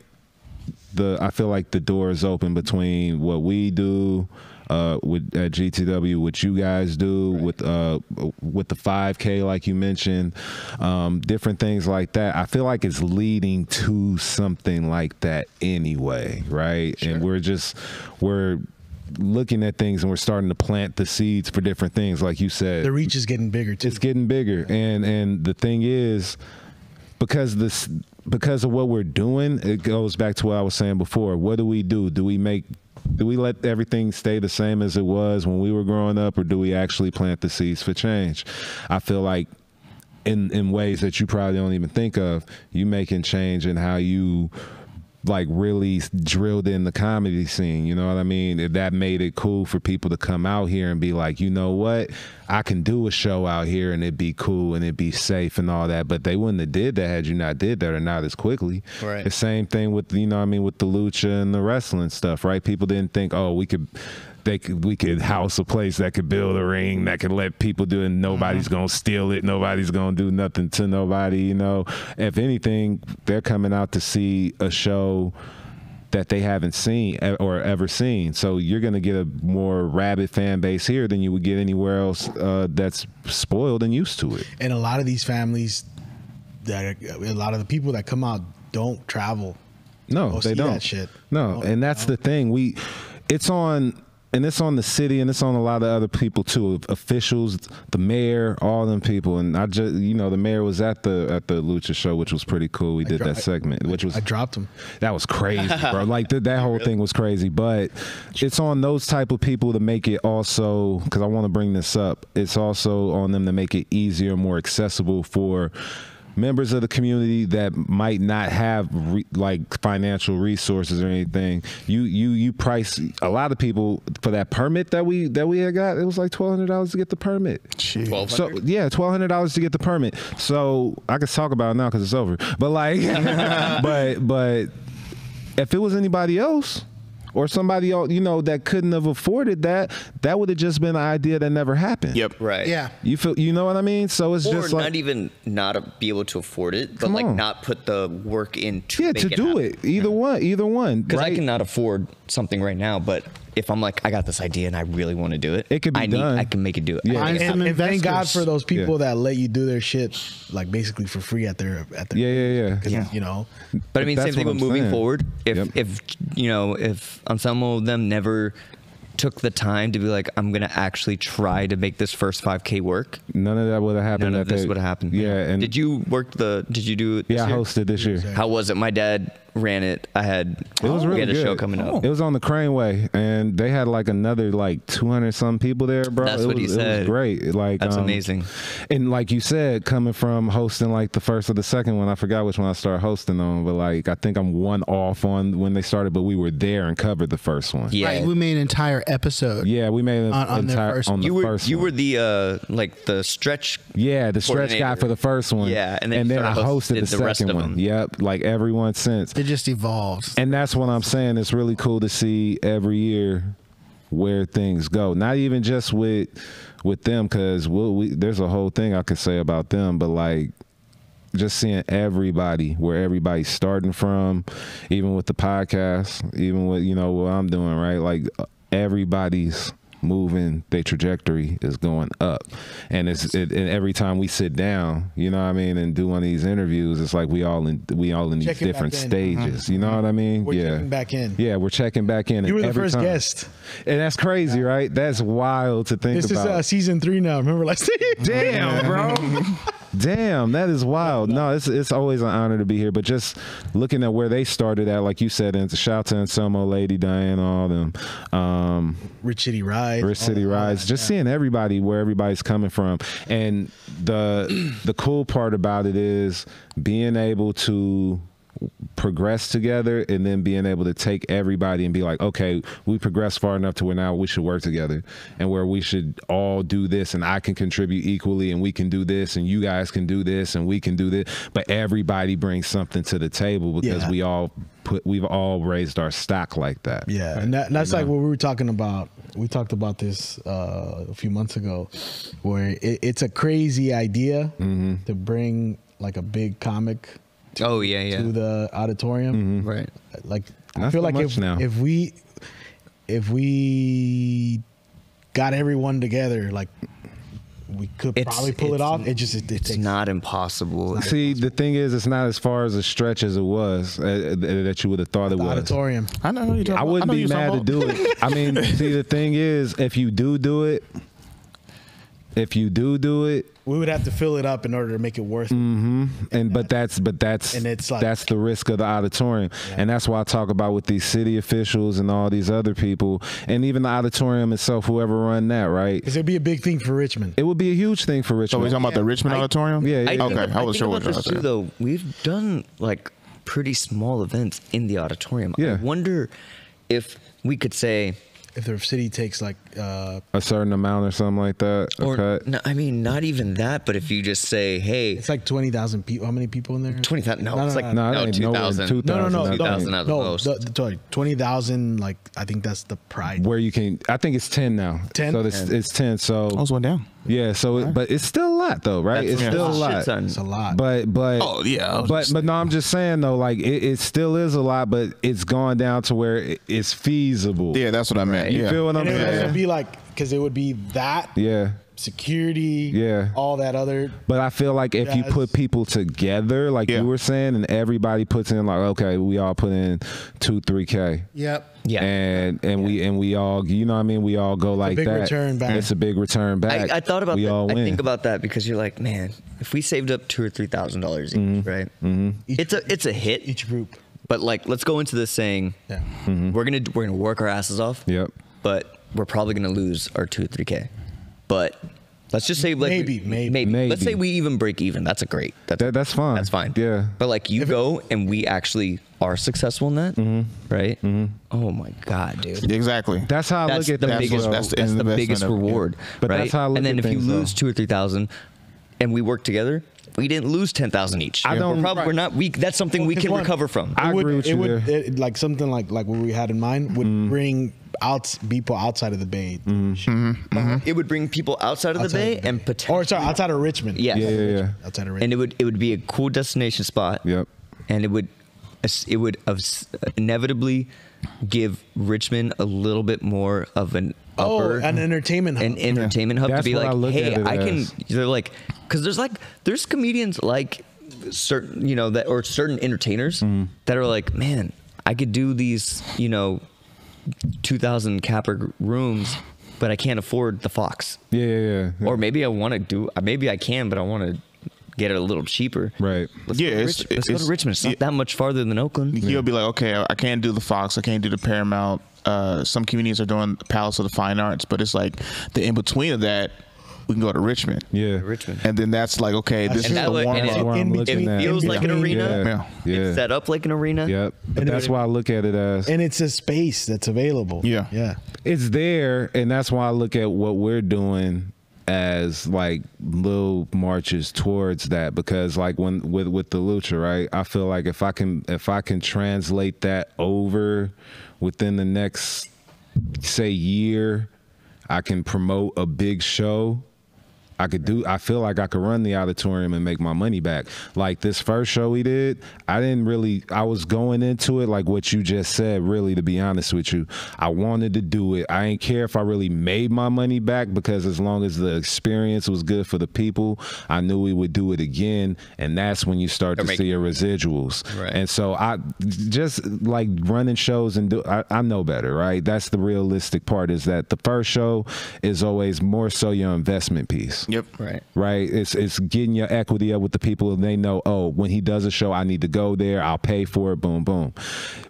F: I feel like the door is open between what we do at GTW, what you guys do with the 5K, like you mentioned, different things like that. I feel like it's leading to something like that anyway, right? And we're looking at things and we're starting to plant the seeds for different things, like you said.
H: The reach is getting bigger too.
F: It's getting bigger, and the thing is, because of what we're doing, it goes back to what I was saying before. What do we do? Do we let everything stay the same as it was when we were growing up, or do we actually plant the seeds for change? I feel like in ways that you probably don't even think of, you making change in how you like really drilled in the comedy scene, you know what I mean? That made it cool for people to come out here and be like, you know what, I can do a show out here and it'd be cool and it'd be safe and all that. But they wouldn't have did that had you not did that, or not as quickly.
G: Right.
F: The same thing with, you know what I mean, with the lucha and the wrestling stuff, right? People didn't think, oh, we could house a place that could build a ring that could let people do it, and nobody's gonna steal it, nobody's gonna do nothing to nobody, you know. If anything, they're coming out to see a show that they haven't seen or ever seen. So you're gonna get a more rabid fan base here than you would get anywhere else that's spoiled and used to it.
H: And a lot of these families, a lot of the people that come out don't travel.
F: No, they don't.
H: That shit.
F: No, and that's the thing. It's on and it's on the city, and it's on a lot of other people too, officials, the mayor, all them people. And I just, you know, the mayor was at the Lucha show, which was pretty cool. We did that segment, which was,
H: I dropped him.
F: That was crazy, bro. Like that whole thing was crazy. But it's on those type of people to make it also, because I want to bring this up, it's also on them to make it easier, more accessible for members of the community that might not have like financial resources or anything. You price a lot of people for that permit that we had got. It was like $1,200 to get the permit.
G: $1,200?
F: So yeah, $1,200 to get the permit. So I can talk about it now because it's over. But like, but if it was anybody else, or somebody else, you know, that couldn't have afforded that would have just been an idea that never happened.
I: Yep.
G: Right.
H: Yeah.
F: You know what I mean? So it's
G: or
F: just like,
G: not even not be able to afford it, but like not put the work in to make
F: to
G: it
F: do
G: happen.
F: it. Either one.
G: Because
F: right?
G: I cannot afford something right now, but if I'm like, I got this idea and I really want to do it,
F: it could be done.
G: I can make it do it.
F: Yeah.
H: And thank God for those people
F: Yeah.
H: that let you do their shit like basically for free at their
F: Yeah.
H: 'cause, you know.
G: But I mean,
F: That's
G: same thing
F: what
G: with
F: I'm
G: moving
F: saying.
G: forward. If
F: Yep.
G: if you know, if Anselmo them never took the time to be like, I'm gonna actually try to make this first 5K work,
F: None of that would have happened.
G: none of this would have happened.
F: Yeah. And
G: did you do it? This
F: yeah, I
G: year?
F: hosted this year.
G: How was it? My dad ran it.
F: It was
G: we
F: really
G: had a
F: good.
G: show coming up.
F: It was on the Craneway, and they had like another like 200 some people there, bro.
G: That's
F: it
G: what
F: was,
G: he
F: It
G: said.
F: was great. Like
G: That's amazing.
F: And like you said, coming from hosting like the first or the second one, I forgot which one I started hosting on, but like I think I'm one off on when they started, but we were there and covered the first one.
G: Yeah.
E: Right, we made an entire episode.
F: Yeah, we made an
E: On the
F: entire
E: first
F: on the
G: You were
F: first
G: you
F: one.
G: were the like the stretch.
F: Yeah, the stretch guy
G: coordinator.
F: for the first one.
G: Yeah, and then
F: I
G: started
F: hosted the
G: rest
F: second
G: of
F: one.
G: them.
F: Yep, like everyone since.
E: It just evolved.
F: And that's what I'm saying. It's really cool to see every year where things go. Not even just with them, because there's a whole thing I could say about them, but like just seeing everybody, where everybody's starting from, even with the podcast, even with, you know, what I'm doing, right? Like everybody's moving, their trajectory is going up, and and every time we sit down, you know what I mean, and do one of these interviews, it's like we all in these
H: Checking
F: different
H: back in.
F: stages. You know what I mean?
H: We're checking back in.
F: Yeah, we're checking back in.
H: You were
F: and
H: the
F: every
H: first
F: time-
H: guest.
F: and that's crazy, right? That's wild to think
H: This
F: about.
H: is season 3 now. Remember last
F: Damn, bro. Damn, that is wild. No, it's always an honor to be here. But just looking at where they started at, like you said, and shout out to Anselmo, Lady Diane, all them.
H: Rich City Rides.
F: Rich City Rides. Just seeing everybody, where everybody's coming from. And the cool part about it is being able to progress together, and then being able to take everybody and be like, okay, we progressed far enough to where now we should work together, and where we should all do this, and I can contribute equally, and we can do this, and you guys can do this, and we can do this, but everybody brings something to the table, because we've all raised our stock like that.
H: Yeah, and that's like what we were talking about. We talked about this a few months ago, where it's a crazy idea to bring like a big comic to the auditorium.
G: Right.
H: Like
F: Not
H: I feel
F: so
H: like
F: much now.
H: if we got everyone together, like we could probably pull it off. It takes
G: not impossible.
F: See, the thing is, it's not as far as a stretch as it was that you would have thought it was.
H: auditorium.
I: I know you.
F: I wouldn't be mad to do it. I mean, see, the thing is, if you do it,
H: we would have to fill it up in order to make it worth it.
F: but that's
H: And it's like-
F: that's the risk of the auditorium, and that's why I talk about with these city officials and all these other people, and even the auditorium itself, whoever run that, right?
H: Because it'd be a big thing for Richmond.
F: It would be a huge thing for
I: So
F: Richmond.
I: we're talking about the Richmond Auditorium?
F: Yeah, yeah.
I: Okay, I was sure what
G: about
I: you
G: this too, though. We've done like pretty small events in the auditorium.
F: Yeah.
G: I wonder if we could say,
H: If the city takes like
F: a certain amount or something like that.
G: or
F: Okay.
G: no, I mean, not even that, but if you just say, hey,
H: it's like 20,000 people. How many people in there?
G: 20,000. No,
H: No,
G: it's
H: no,
G: like
F: no, it
G: no,
F: ain't nowhere
G: 2,000.
F: 2,000.
H: No,
G: 2,000 at the most.
H: Sorry, 20,000. Like I think that's the pride.
F: Where you can, I think it's 10 now.
H: 10?
F: So it's 10. So
I: Almost went down.
F: yeah. So but it's still a lot though, right?
G: That's
F: It's still a
G: shit
F: lot.
G: ton.
H: It's a lot.
F: But
I: Oh, yeah.
F: but no, I'm just saying though, like it still is a lot, but it's gone down to where it's feasible.
I: Yeah, that's what I meant.
F: You
I: Yeah.
F: feel what I'm
H: and it
F: saying?
H: would be like because it would be that
F: Yeah.
H: security,
F: Yeah.
H: all that other.
F: But I feel like if you
H: Yes.
F: put people together, like
I: Yeah.
F: you were saying, and everybody puts in, like, okay, we all put in 2-3K.
E: Yep.
G: Yeah.
F: And we all, you know what I mean? We all go like
H: big
F: that.
H: return back.
F: It's a big return back.
G: I thought about
F: we
G: that.
F: all win.
G: I think about that because you're like, man, if we saved up $2,000 or $3,000 each, right? It's a hit.
H: Each group.
G: But like, let's go into this saying, we're gonna work our asses off.
F: Yep.
G: But we're probably gonna lose our 2 or 3K. But let's just say like
H: maybe.
G: Let's say we even break even. That's a great.
F: That's fine.
G: That's fine.
F: Yeah.
G: But like you go and we actually are successful in that, right? Oh my God, dude.
I: Exactly.
F: That's how I look at
G: the
F: that.
G: biggest. That's the biggest reward.
F: But
G: right?
F: that's how I look
G: and then
F: at
G: if you
F: things,
G: lose
F: though.
G: 2,000 or 3,000, and we work together, we didn't lose 10,000 each.
F: I don't-
G: We're not. That's something we can recover from.
F: I agree with you there.
H: Like something like what we had in mind would bring out people outside of the Bay.
G: It would bring people outside of the Bay and potentially,
H: Or sorry, outside of Richmond.
G: Yeah.
F: Yeah.
H: Outside of Richmond.
G: and it would be a cool destination spot.
F: Yep.
G: And it would inevitably give Richmond a little bit more of an upper
H: an entertainment hub.
G: an entertainment hub to
F: That's
G: be
F: what I
G: like,
F: look
G: hey,
F: at it
G: I can.
F: as.
G: They're like, because there's comedians like certain, that or certain entertainers that are like, man, I could do these, 2,000 capper rooms, but I can't afford the Fox.
F: Yeah.
G: Or maybe I want to do. Maybe I can, but I want to get it a little cheaper.
F: Right.
G: Let's go to Richmond. It's not that much farther than Oakland.
I: You'll be like, okay, I can't do the Fox, I can't do the Paramount. Some communities are doing the Palace of the Fine Arts, but it's like the in between of that, we can go to Richmond.
F: Yeah.
G: Richmond.
I: And then that's like, okay, this is
G: And
I: the
G: that
I: warm
G: way-
I: up.
F: That's where I'm
G: it
F: looking at.
G: feels like an arena.
F: Yeah.
G: It's set up like an arena.
F: Yep. But that's why I look at it as
H: and it's a space that's available.
I: Yeah.
F: it's there, and that's why I look at what we're doing as like little marches towards that, because like when with the lucha, right, I feel like if I can translate that over within the next, say, year, I can promote a big show. I feel like I could run the auditorium and make my money back. Like this first show we did, I was going into it like what you just said, really, to be honest with you. I wanted to do it. I didn't care if I really made my money back, because as long as the experience was good for the people, I knew we would do it again. And that's when you start to see your residuals.
G: Right.
F: And so I just like running shows and I know better, right? That's the realistic part, is that the first show is always more so your investment piece.
I: Yep.
F: Right. It's getting your equity up with the people, and they know, oh, when he does a show, I need to go there. I'll pay for it. Boom, boom.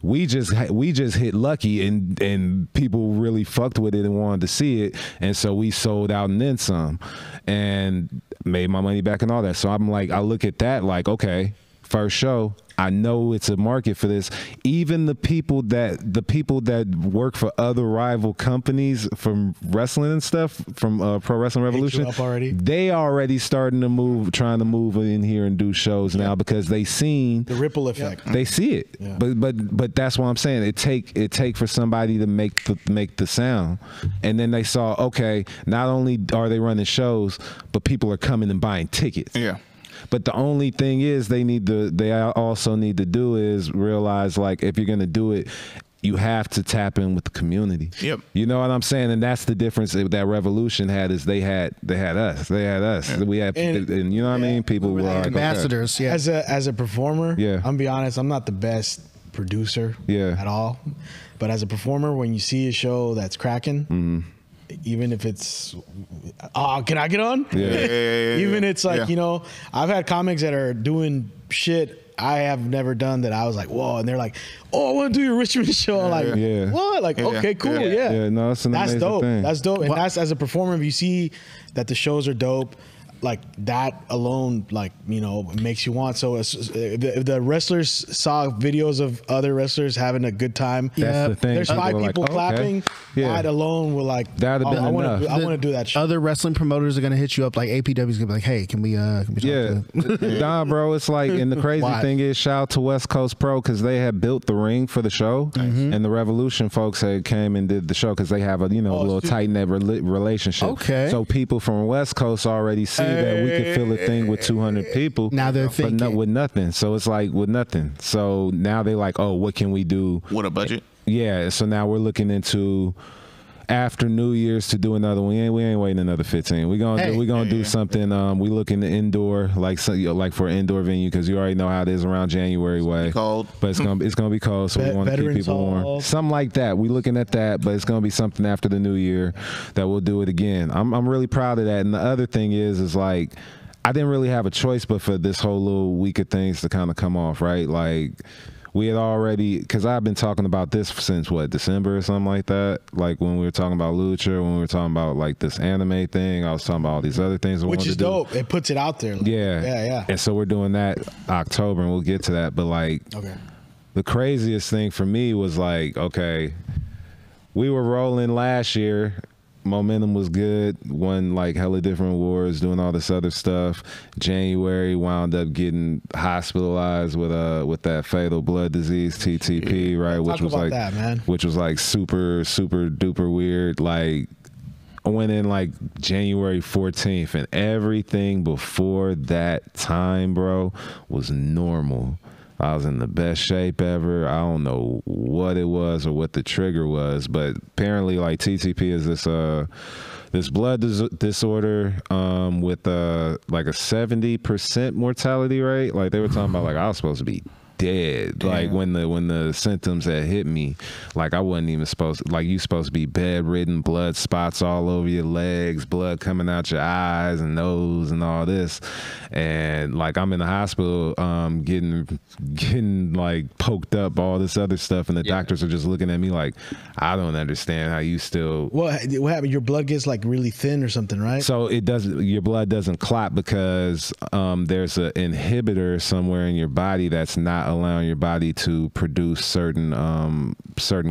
F: We just hit lucky, and people really fucked with it and wanted to see it, and so we sold out and then some, and made my money back and all that. So I'm like, I look at that like, okay, first show, I know it's a market for this. Even the people that work for other rival companies from wrestling and stuff, from Pro Wrestling Revolution, they already starting to trying to move in here and do shows now, because they seen
H: the ripple effect.
F: They see it.
H: Yeah.
F: But that's what I'm saying. It take for somebody to make the sound, and then they saw, okay, not only are they running shows, but people are coming and buying tickets.
I: Yeah.
F: But the only thing is they also need to do is realize, like, if you're going to do it, you have to tap in with the community.
I: Yep.
F: You know what I'm saying? And that's the difference that Revolution had, is they had us. Yeah. We had, and you know what I mean? People were like,
E: ambassadors.
F: okay.
E: Yeah.
H: As a performer, I'm gonna be honest, I'm not the best producer at all. But as a performer, when you see a show that's cracking, even if it's, can I get on?
F: Yeah.
H: Even it's like, I've had comics that are doing shit I have never done that I was like, whoa, and they're like, oh, I want to do your Richmond show. Like, what? Like, okay, cool, yeah.
F: No, that's
H: dope.
F: thing.
H: That's dope. And that's, as a performer, if you see that the shows are dope, like that alone, like, makes you want. So if the wrestlers saw videos of other wrestlers having a good time,
F: that's the thing.
H: there's 5 people
F: like,
H: clapping. That alone will like,
F: that'd have been enough.
H: I want to do that show.
E: Other wrestling promoters are gonna hit you up, like APW's gonna be like, hey, can we talk to
F: Nah, bro, it's like, and the crazy thing is, shout out to West Coast Pro, because they had built the ring for the show, and the Revolution folks had came and did the show, because they have a little tight knit relationship.
E: Okay.
F: So people from West Coast already see that we could fill a thing with 200 people.
E: Now they're thinking,
F: but with nothing. So it's like with nothing. So now they're like, oh, what can we do
I: with a budget?
F: Yeah. So now we're looking into, after New Year's to do another one. We ain't waiting another 15. We gonna do something. We looking to indoor, like for an indoor venue, because you already know how it is around January way.
I: Cold,
F: but it's gonna be cold, so we want to keep people warm. Something like that. We looking at that, but it's gonna be something after the New Year that we'll do it again. I'm really proud of that. And the other thing is like, I didn't really have a choice but for this whole little week of things to kind of come off, right? Like, we had already, because I've been talking about this since, December or something like that? Like, when we were talking about Lucha, when we were talking about, like, this anime thing, I was talking about all these other things.
H: Which is dope. It puts it out there. Like, yeah.
F: And so we're doing that October, and we'll get to that. But, like, the craziest thing for me was, like, okay, we were rolling last year. Momentum was good, won like hella different awards, doing all this other stuff. January wound up getting hospitalized with that fatal blood disease, TTP, right? Which was like that, man. Which was like super duper weird. Like, I went in like January 14th, and everything before that time, bro, was normal. I was in the best shape ever. I don't know what it was or what the trigger was, but apparently, like, TTP is this blood disorder with like a 70% mortality rate. Like, they were talking about, like, I was supposed to be dead. Damn. Like, when the symptoms had hit me, like, I wasn't even supposed to, like, you supposed to be bedridden, blood spots all over your legs, blood coming out your eyes and nose and all this. And like, I'm in the hospital getting like poked up, all this other stuff, and the doctors are just looking at me like, I don't understand how you still.
H: What happened? Your blood gets like really thin or something, right?
F: So your blood doesn't clot because there's an inhibitor somewhere in your body that's not allowing your body to produce certain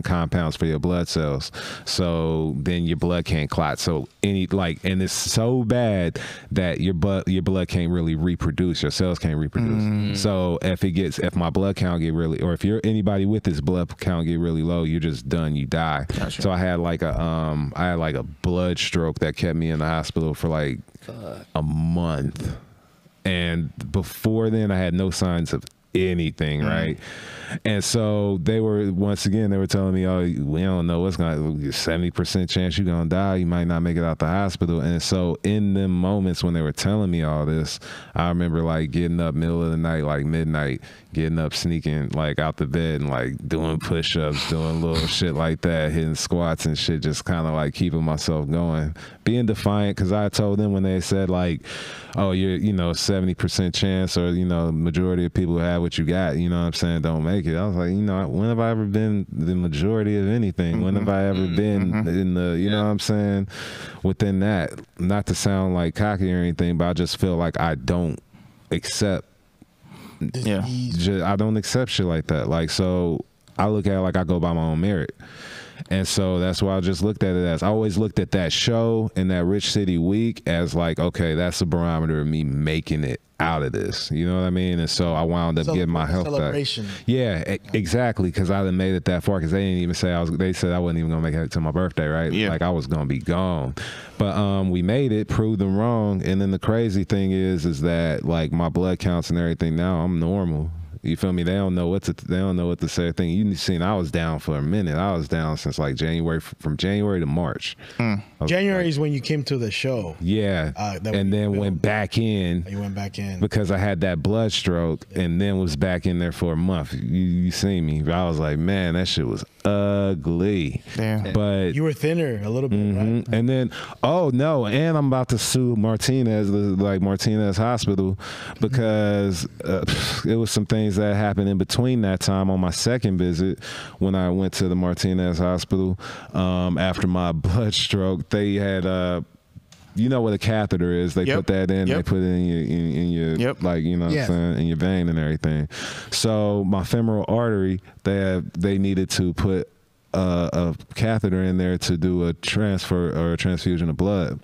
F: compounds for your blood cells. So then your blood can't clot. So and it's so bad that your blood can't really reproduce. Your cells can't reproduce. So if my blood count get really, or if you're anybody with this blood count get really low, you're just done. You die. Gotcha. So I had like a blood stroke that kept me in the hospital for like a month. And before then, I had no signs of anything, right? And so they were telling me, oh, we don't know what's going to, 70% chance you're going to die. You might not make it out the hospital. And so in them moments when they were telling me all this, I remember like getting up middle of the night, like midnight, getting up, sneaking like out the bed and like doing push-ups, doing little shit like that, hitting squats and shit, just kind of like keeping myself going, being defiant. Because I told them when they said like, oh, you're 70% chance, or majority of people who have what you got, you know what I'm saying, don't make it. I was like, when have I ever been the majority of anything? When have I ever been in the, you know what I'm saying, within that? Not to sound like cocky or anything, but I just feel like I don't accept. I don't accept shit like that. Like, so I look at it like I go by my own merit. And so that's why I just looked at it as, I always looked at that show and that Rich City Week as like, okay, that's a barometer of me making it out of this. You know what I mean? And so I wound up getting my health back. Yeah, exactly. Because I done made it that far. Because they didn't even say they said I wasn't even gonna make it to my birthday, right? Yeah. Like I was gonna be gone. But we made it, proved them wrong. And then the crazy thing is that like my blood counts and everything now, I'm normal. You feel me? They don't know what to say. Thing you seen, I was down for a minute. I was down since like January, from January to March.
H: January is when you came to the show.
F: Yeah, and then went back in.
H: You went back in
F: because I had that blood stroke, and then was back in there for a month. You see me? I was like, man, that shit was ugly. Damn. But
H: you were thinner a little bit, right?
F: And then, oh no, and I'm about to sue Martinez, like Martinez Hospital, because it was some things that happened in between that time on my second visit when I went to the Martinez Hospital after my blood stroke. They had you know what a catheter is. They put that in. They put it in your like, you know what I'm saying, in your vein and everything. So my femoral artery, they needed to put a catheter in there to do a transfer or a transfusion of blood.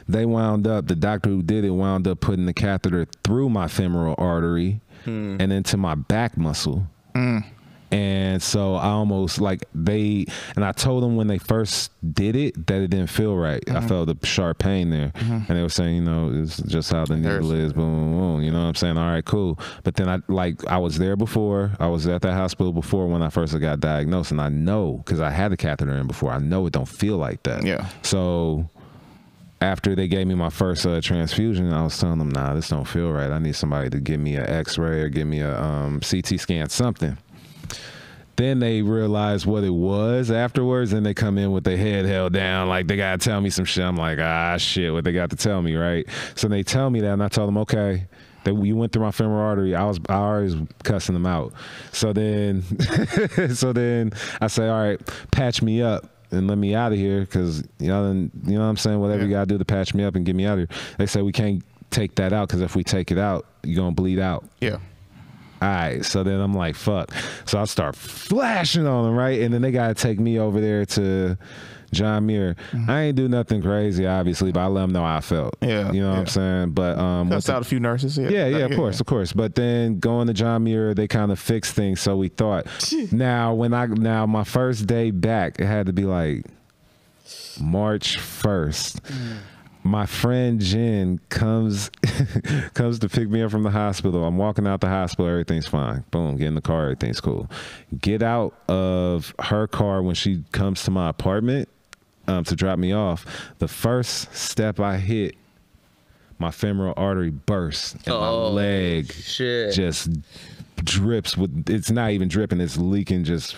F: The doctor who did it wound up putting the catheter through my femoral artery and into my back muscle. And so I almost like and I told them when they first did it that it didn't feel right. I felt a sharp pain there. And they were saying, you know, it's just how the needle is, boom, boom, boom. You know what I'm saying? All right, cool. But then I was there before. I was at that hospital before when I first got diagnosed. And I know, because I had the catheter in before, I know it don't feel like that.
I: Yeah.
F: So after they gave me my first transfusion, I was telling them, nah, this don't feel right. I need somebody to give me an x-ray or give me a CT scan, something. Then they realized what it was afterwards, and they come in with their head held down, like they gotta tell me some shit. I'm like, shit, what they got to tell me, right? So they tell me that, and I tell them, okay, that you went through my femoral artery. I always cussing them out. So then, I say, all right, patch me up and let me out of here, because you know what I'm saying. Whatever you gotta do to patch me up and get me out of here. They say we can't take that out, because if we take it out, you're gonna bleed out.
I: Yeah.
F: All right, so then I'm like, fuck. So I start flashing on them, right? And then they got to take me over there to John Muir. I ain't do nothing crazy, obviously, but I let them know how I felt.
I: Yeah.
F: You know what I'm saying? But
I: cussed out a few nurses.
F: Yeah, of course. But then going to John Muir, they kind of fixed things, so we thought. Now, my first day back, it had to be like March 1st. My friend Jen comes to pick me up from the hospital. I'm walking out the hospital, everything's fine. Boom, get in the car, everything's cool. Get out of her car when she comes to my apartment to drop me off. The first step I hit, my femoral artery bursts, and my leg just drips with, it's not even dripping, it's leaking just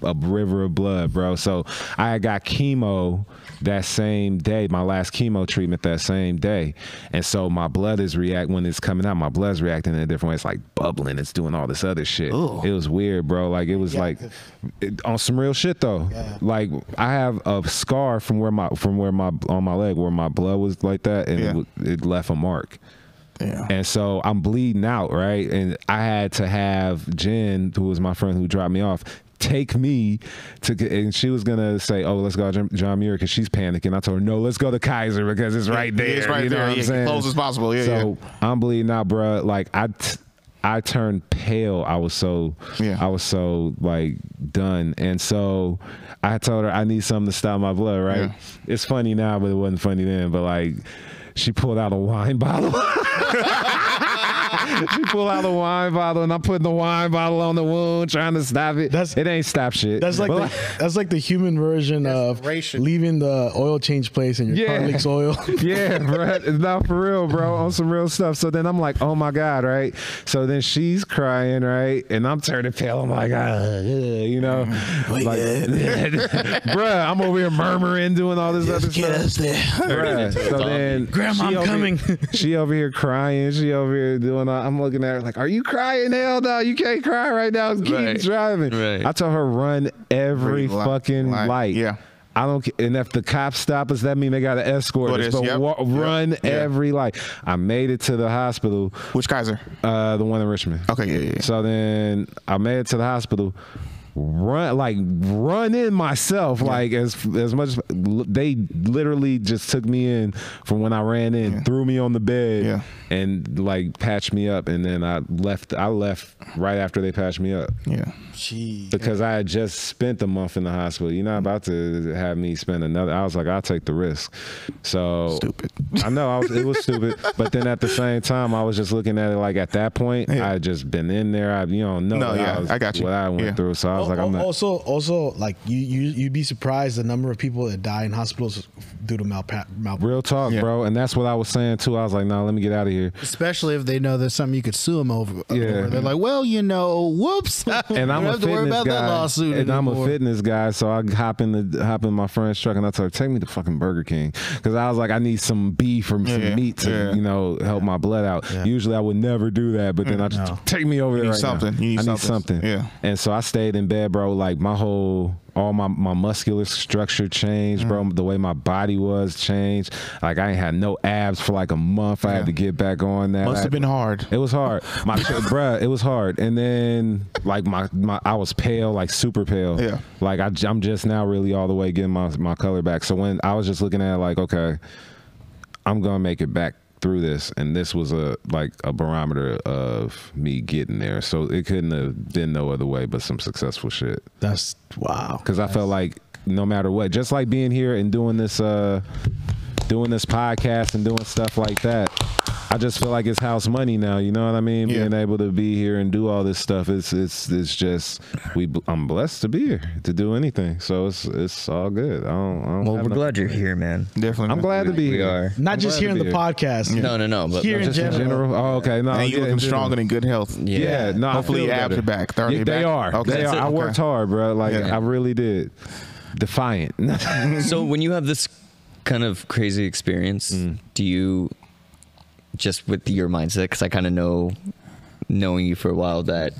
F: a river of blood, bro. So I got chemo that same day, my last chemo treatment that same day. And so my blood is when it's coming out, my blood's reacting in a different way. It's like bubbling, it's doing all this other shit. Ooh. It was weird, bro. Like it was on some real shit though. Yeah. Like I have a scar on my leg where my blood was like that, and it left a mark. Yeah. And so I'm bleeding out, right? And I had to have Jen, who was my friend who dropped me off, take me and she was gonna say, oh, let's go to John Muir, because she's panicking. I told her, no, let's go to Kaiser, because it's right there.
I: It's right
F: you know
I: there.
F: What I'm saying?
I: Close as possible. Yeah.
F: So I'm bleeding out, bro. Like I turned pale. I was so like done. And so I told her I need something to stop my blood, right? Yeah. It's funny now, but it wasn't funny then. But like, she pulled out a wine bottle. She pulled out a wine bottle, and I'm putting the wine bottle on the wound, trying to stop it. It ain't stop shit.
H: That's like the human version of leaving the oil change place and your car leaks oil.
F: Yeah, bro. Not for real, bro. On some real stuff. So then I'm like, oh my God, right? So then she's crying, right? And I'm turning pale. I'm like, you know, like, bruh, I'm over here murmuring, doing all this other stuff. Bruh. So then,
H: Grandma, I'm coming.
F: She over here crying. She over here doing all. I'm looking at her like, are you crying? Hell no, you can't cry right now. Keep driving. Right. I told her, run every fucking light. Yeah. I don't care. And if the cops stop us, that means they got to escort us. But run every light. I made it to the hospital.
I: Which Kaiser?
F: The one in Richmond.
I: Okay, yeah.
F: So then I made it to the hospital. Run in myself, like as much. They literally just took me in from when I ran in, threw me on the bed, and like patched me up, and then I left right after they patched me up. Yeah. Jeez. Because I had just spent a month in the hospital. You're not about to have me spend another. I was like, I'll take the risk. So
I: stupid.
F: I know it was stupid, but then at the same time, I was just looking at it like at that point, I had just been in there. I got you. What I went through. So I was like, I'm not.
H: Also, like you'd be surprised the number of people that die in hospitals due to malpractice.
F: Real talk, bro. And that's what I was saying too. I was like, no, let me get out of here.
E: Especially if they know there's something you could sue them over. They're like, well, whoops.
F: And I'm a fitness guy, and I'm a fitness guy, so I hop in my friend's truck, and I told her, take me to fucking Burger King, because I was like, I need some beef or some meat to help my blood out. Yeah. Usually I would never do that, but then I just take me over there right now. I need something. Yeah. And so I stayed in bed, bro. Like all my muscular structure changed, bro. The way my body was changed. Like I ain't had no abs for like a month. I had to get back on that.
I: Must have been hard.
F: It was hard. Bruh, it was hard. And then like I was pale, like super pale. Yeah. Like I'm just now really all the way getting my color back. So when I was just looking at it like, okay, I'm gonna make it back through this, and this was a barometer of me getting there. So it couldn't have been no other way but some successful shit.
H: That's wow.
F: Because I felt like no matter what, just like being here and doing this podcast and doing stuff like that, I just feel like it's house money now. You know what I mean?
I: Yeah.
F: Being able to be here and do all this stuff, it's just I'm blessed to be here to do anything. So it's all good.
G: Well, we're glad you're here, man.
I: Definitely.
F: I'm glad to be
G: We
F: here.
G: are.
H: Not just here in the podcast.
G: No. But
H: Here in
F: Just in
H: general.
F: general. Oh, okay. No,
I: And you looking strong and in good health.
F: Yeah. No,
I: Hopefully
F: I feel
I: abs
F: better.
I: are back. Thoroughly
F: Yeah,
I: back.
F: they are.
I: Okay.
F: They are. I worked hard, bro. Like
I: Yeah.
F: I really did. Defiant.
G: So when you have this kind of crazy experience, do you just with your mindset? Because I kind of know, knowing you for a while, that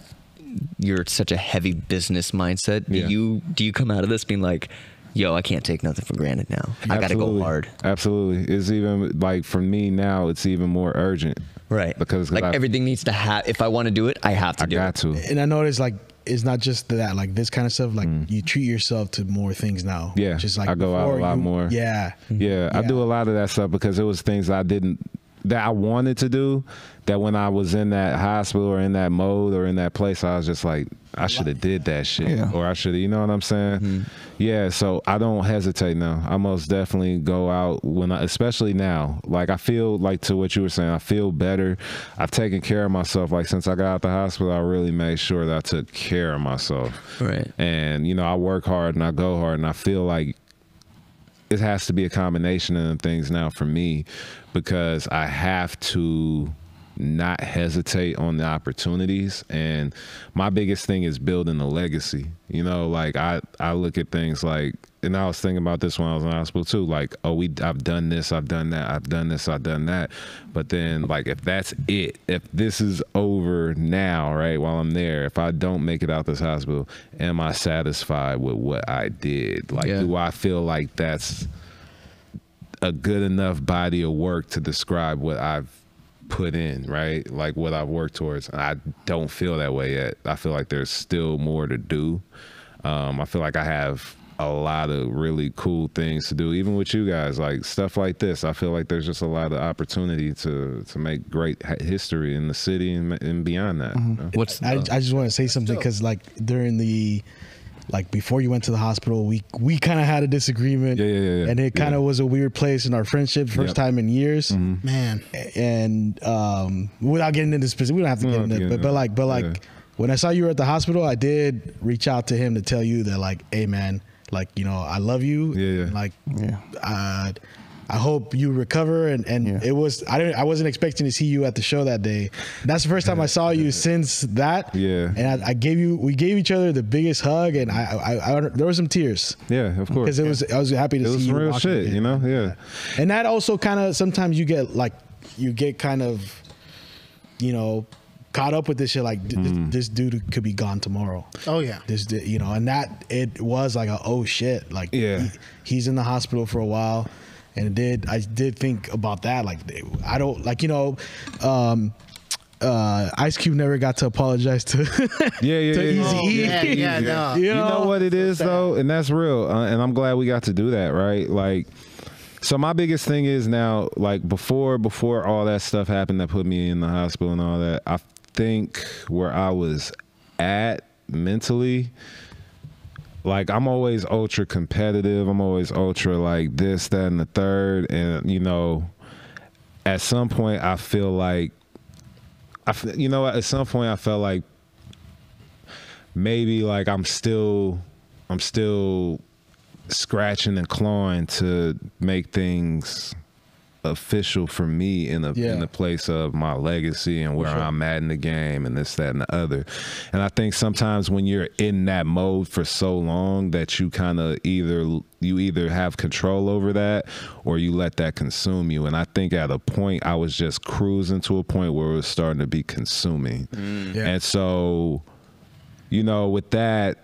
G: you're such a heavy business mindset.
F: Yeah.
G: Do you come out of this being like, yo, I can't take nothing for granted now. I got to go hard.
F: Absolutely. It's even like for me now, it's even more urgent.
G: Right.
F: Because
G: like everything needs to have, if I want to do it, I have to do it.
F: I got to.
H: And I noticed like it's not just that, like this kind of stuff, like you treat yourself to more things now.
F: Yeah.
H: Just like
F: I go out a lot more.
H: Yeah.
F: Yeah. I do a lot of that stuff because it was things that I wanted to do, that when I was in that hospital or in that mode or in that place, I was just like, I should have did that shit.
I: Yeah.
F: Or I should have, you know what I'm saying? Yeah, so I don't hesitate now. I most definitely go out especially now. Like I feel like, to what you were saying, I feel better. I've taken care of myself. Like since I got out the hospital, I really made sure that I took care of myself.
G: Right.
F: And, I work hard and I go hard, and I feel like it has to be a combination of things now for me, because I have to not hesitate on the opportunities. And my biggest thing is building a legacy. Like I look at things like, and I was thinking about this when I was in hospital too, like, I've done this, I've done that, I've done this, I've done that. But then like, if that's it, if this is over now, right, while I'm there, if I don't make it out this hospital, am I satisfied with what I did? Like, do I feel like that's a good enough body of work to describe what I've put in, right? Like what I've worked towards. I don't feel that way yet. I feel like there's still more to do. I feel like I have a lot of really cool things to do, even with you guys, like stuff like this. I feel like there's just a lot of opportunity to make great history in the city and beyond that.
H: I just want to say something, because like during the, like before you went to the hospital, we kind of had a disagreement.
F: Yeah.
H: And it kind of was a weird place in our friendship, first time in years.
E: Man.
H: And without getting into specifics, we don't have to get into it. But like when I saw you were at the hospital, I did reach out to him to tell you that, like, hey man, like, I love you.
F: Yeah.
H: Like, I hope you recover. And it was, I wasn't expecting to see you at the show that day. That's the first time I saw you since that.
F: Yeah.
H: And we gave each other the biggest hug, and I there were some tears.
F: Yeah, of course.
H: Because I was happy to see you.
F: It was real shit,
H: again.
F: Yeah.
H: And that also kind of, sometimes you get kind of, caught up with this shit, like this dude could be gone tomorrow.
E: Oh yeah.
H: And that, it was like oh shit, like he's in the hospital for a while. And I did think about that. Like, I don't, like, Ice Cube never got to apologize to Eazy-E.
E: No.
F: You know what it is though, and that's real. And I'm glad we got to do that, right? Like, so my biggest thing is now, like before all that stuff happened that put me in the hospital and all that, I think where I was at mentally, like I'm always ultra competitive. I'm always ultra like this, that, and the third. And at some point I feel like, at some point I felt like maybe like I'm still scratching and clawing to make things official for me in the place of my legacy and where I'm at in the game and this, that, and the other. And I think sometimes when you're in that mode for so long that you kind of either have control over that or you let that consume you. And I think at a point I was just cruising to a point where it was starting to be consuming. And so, with that,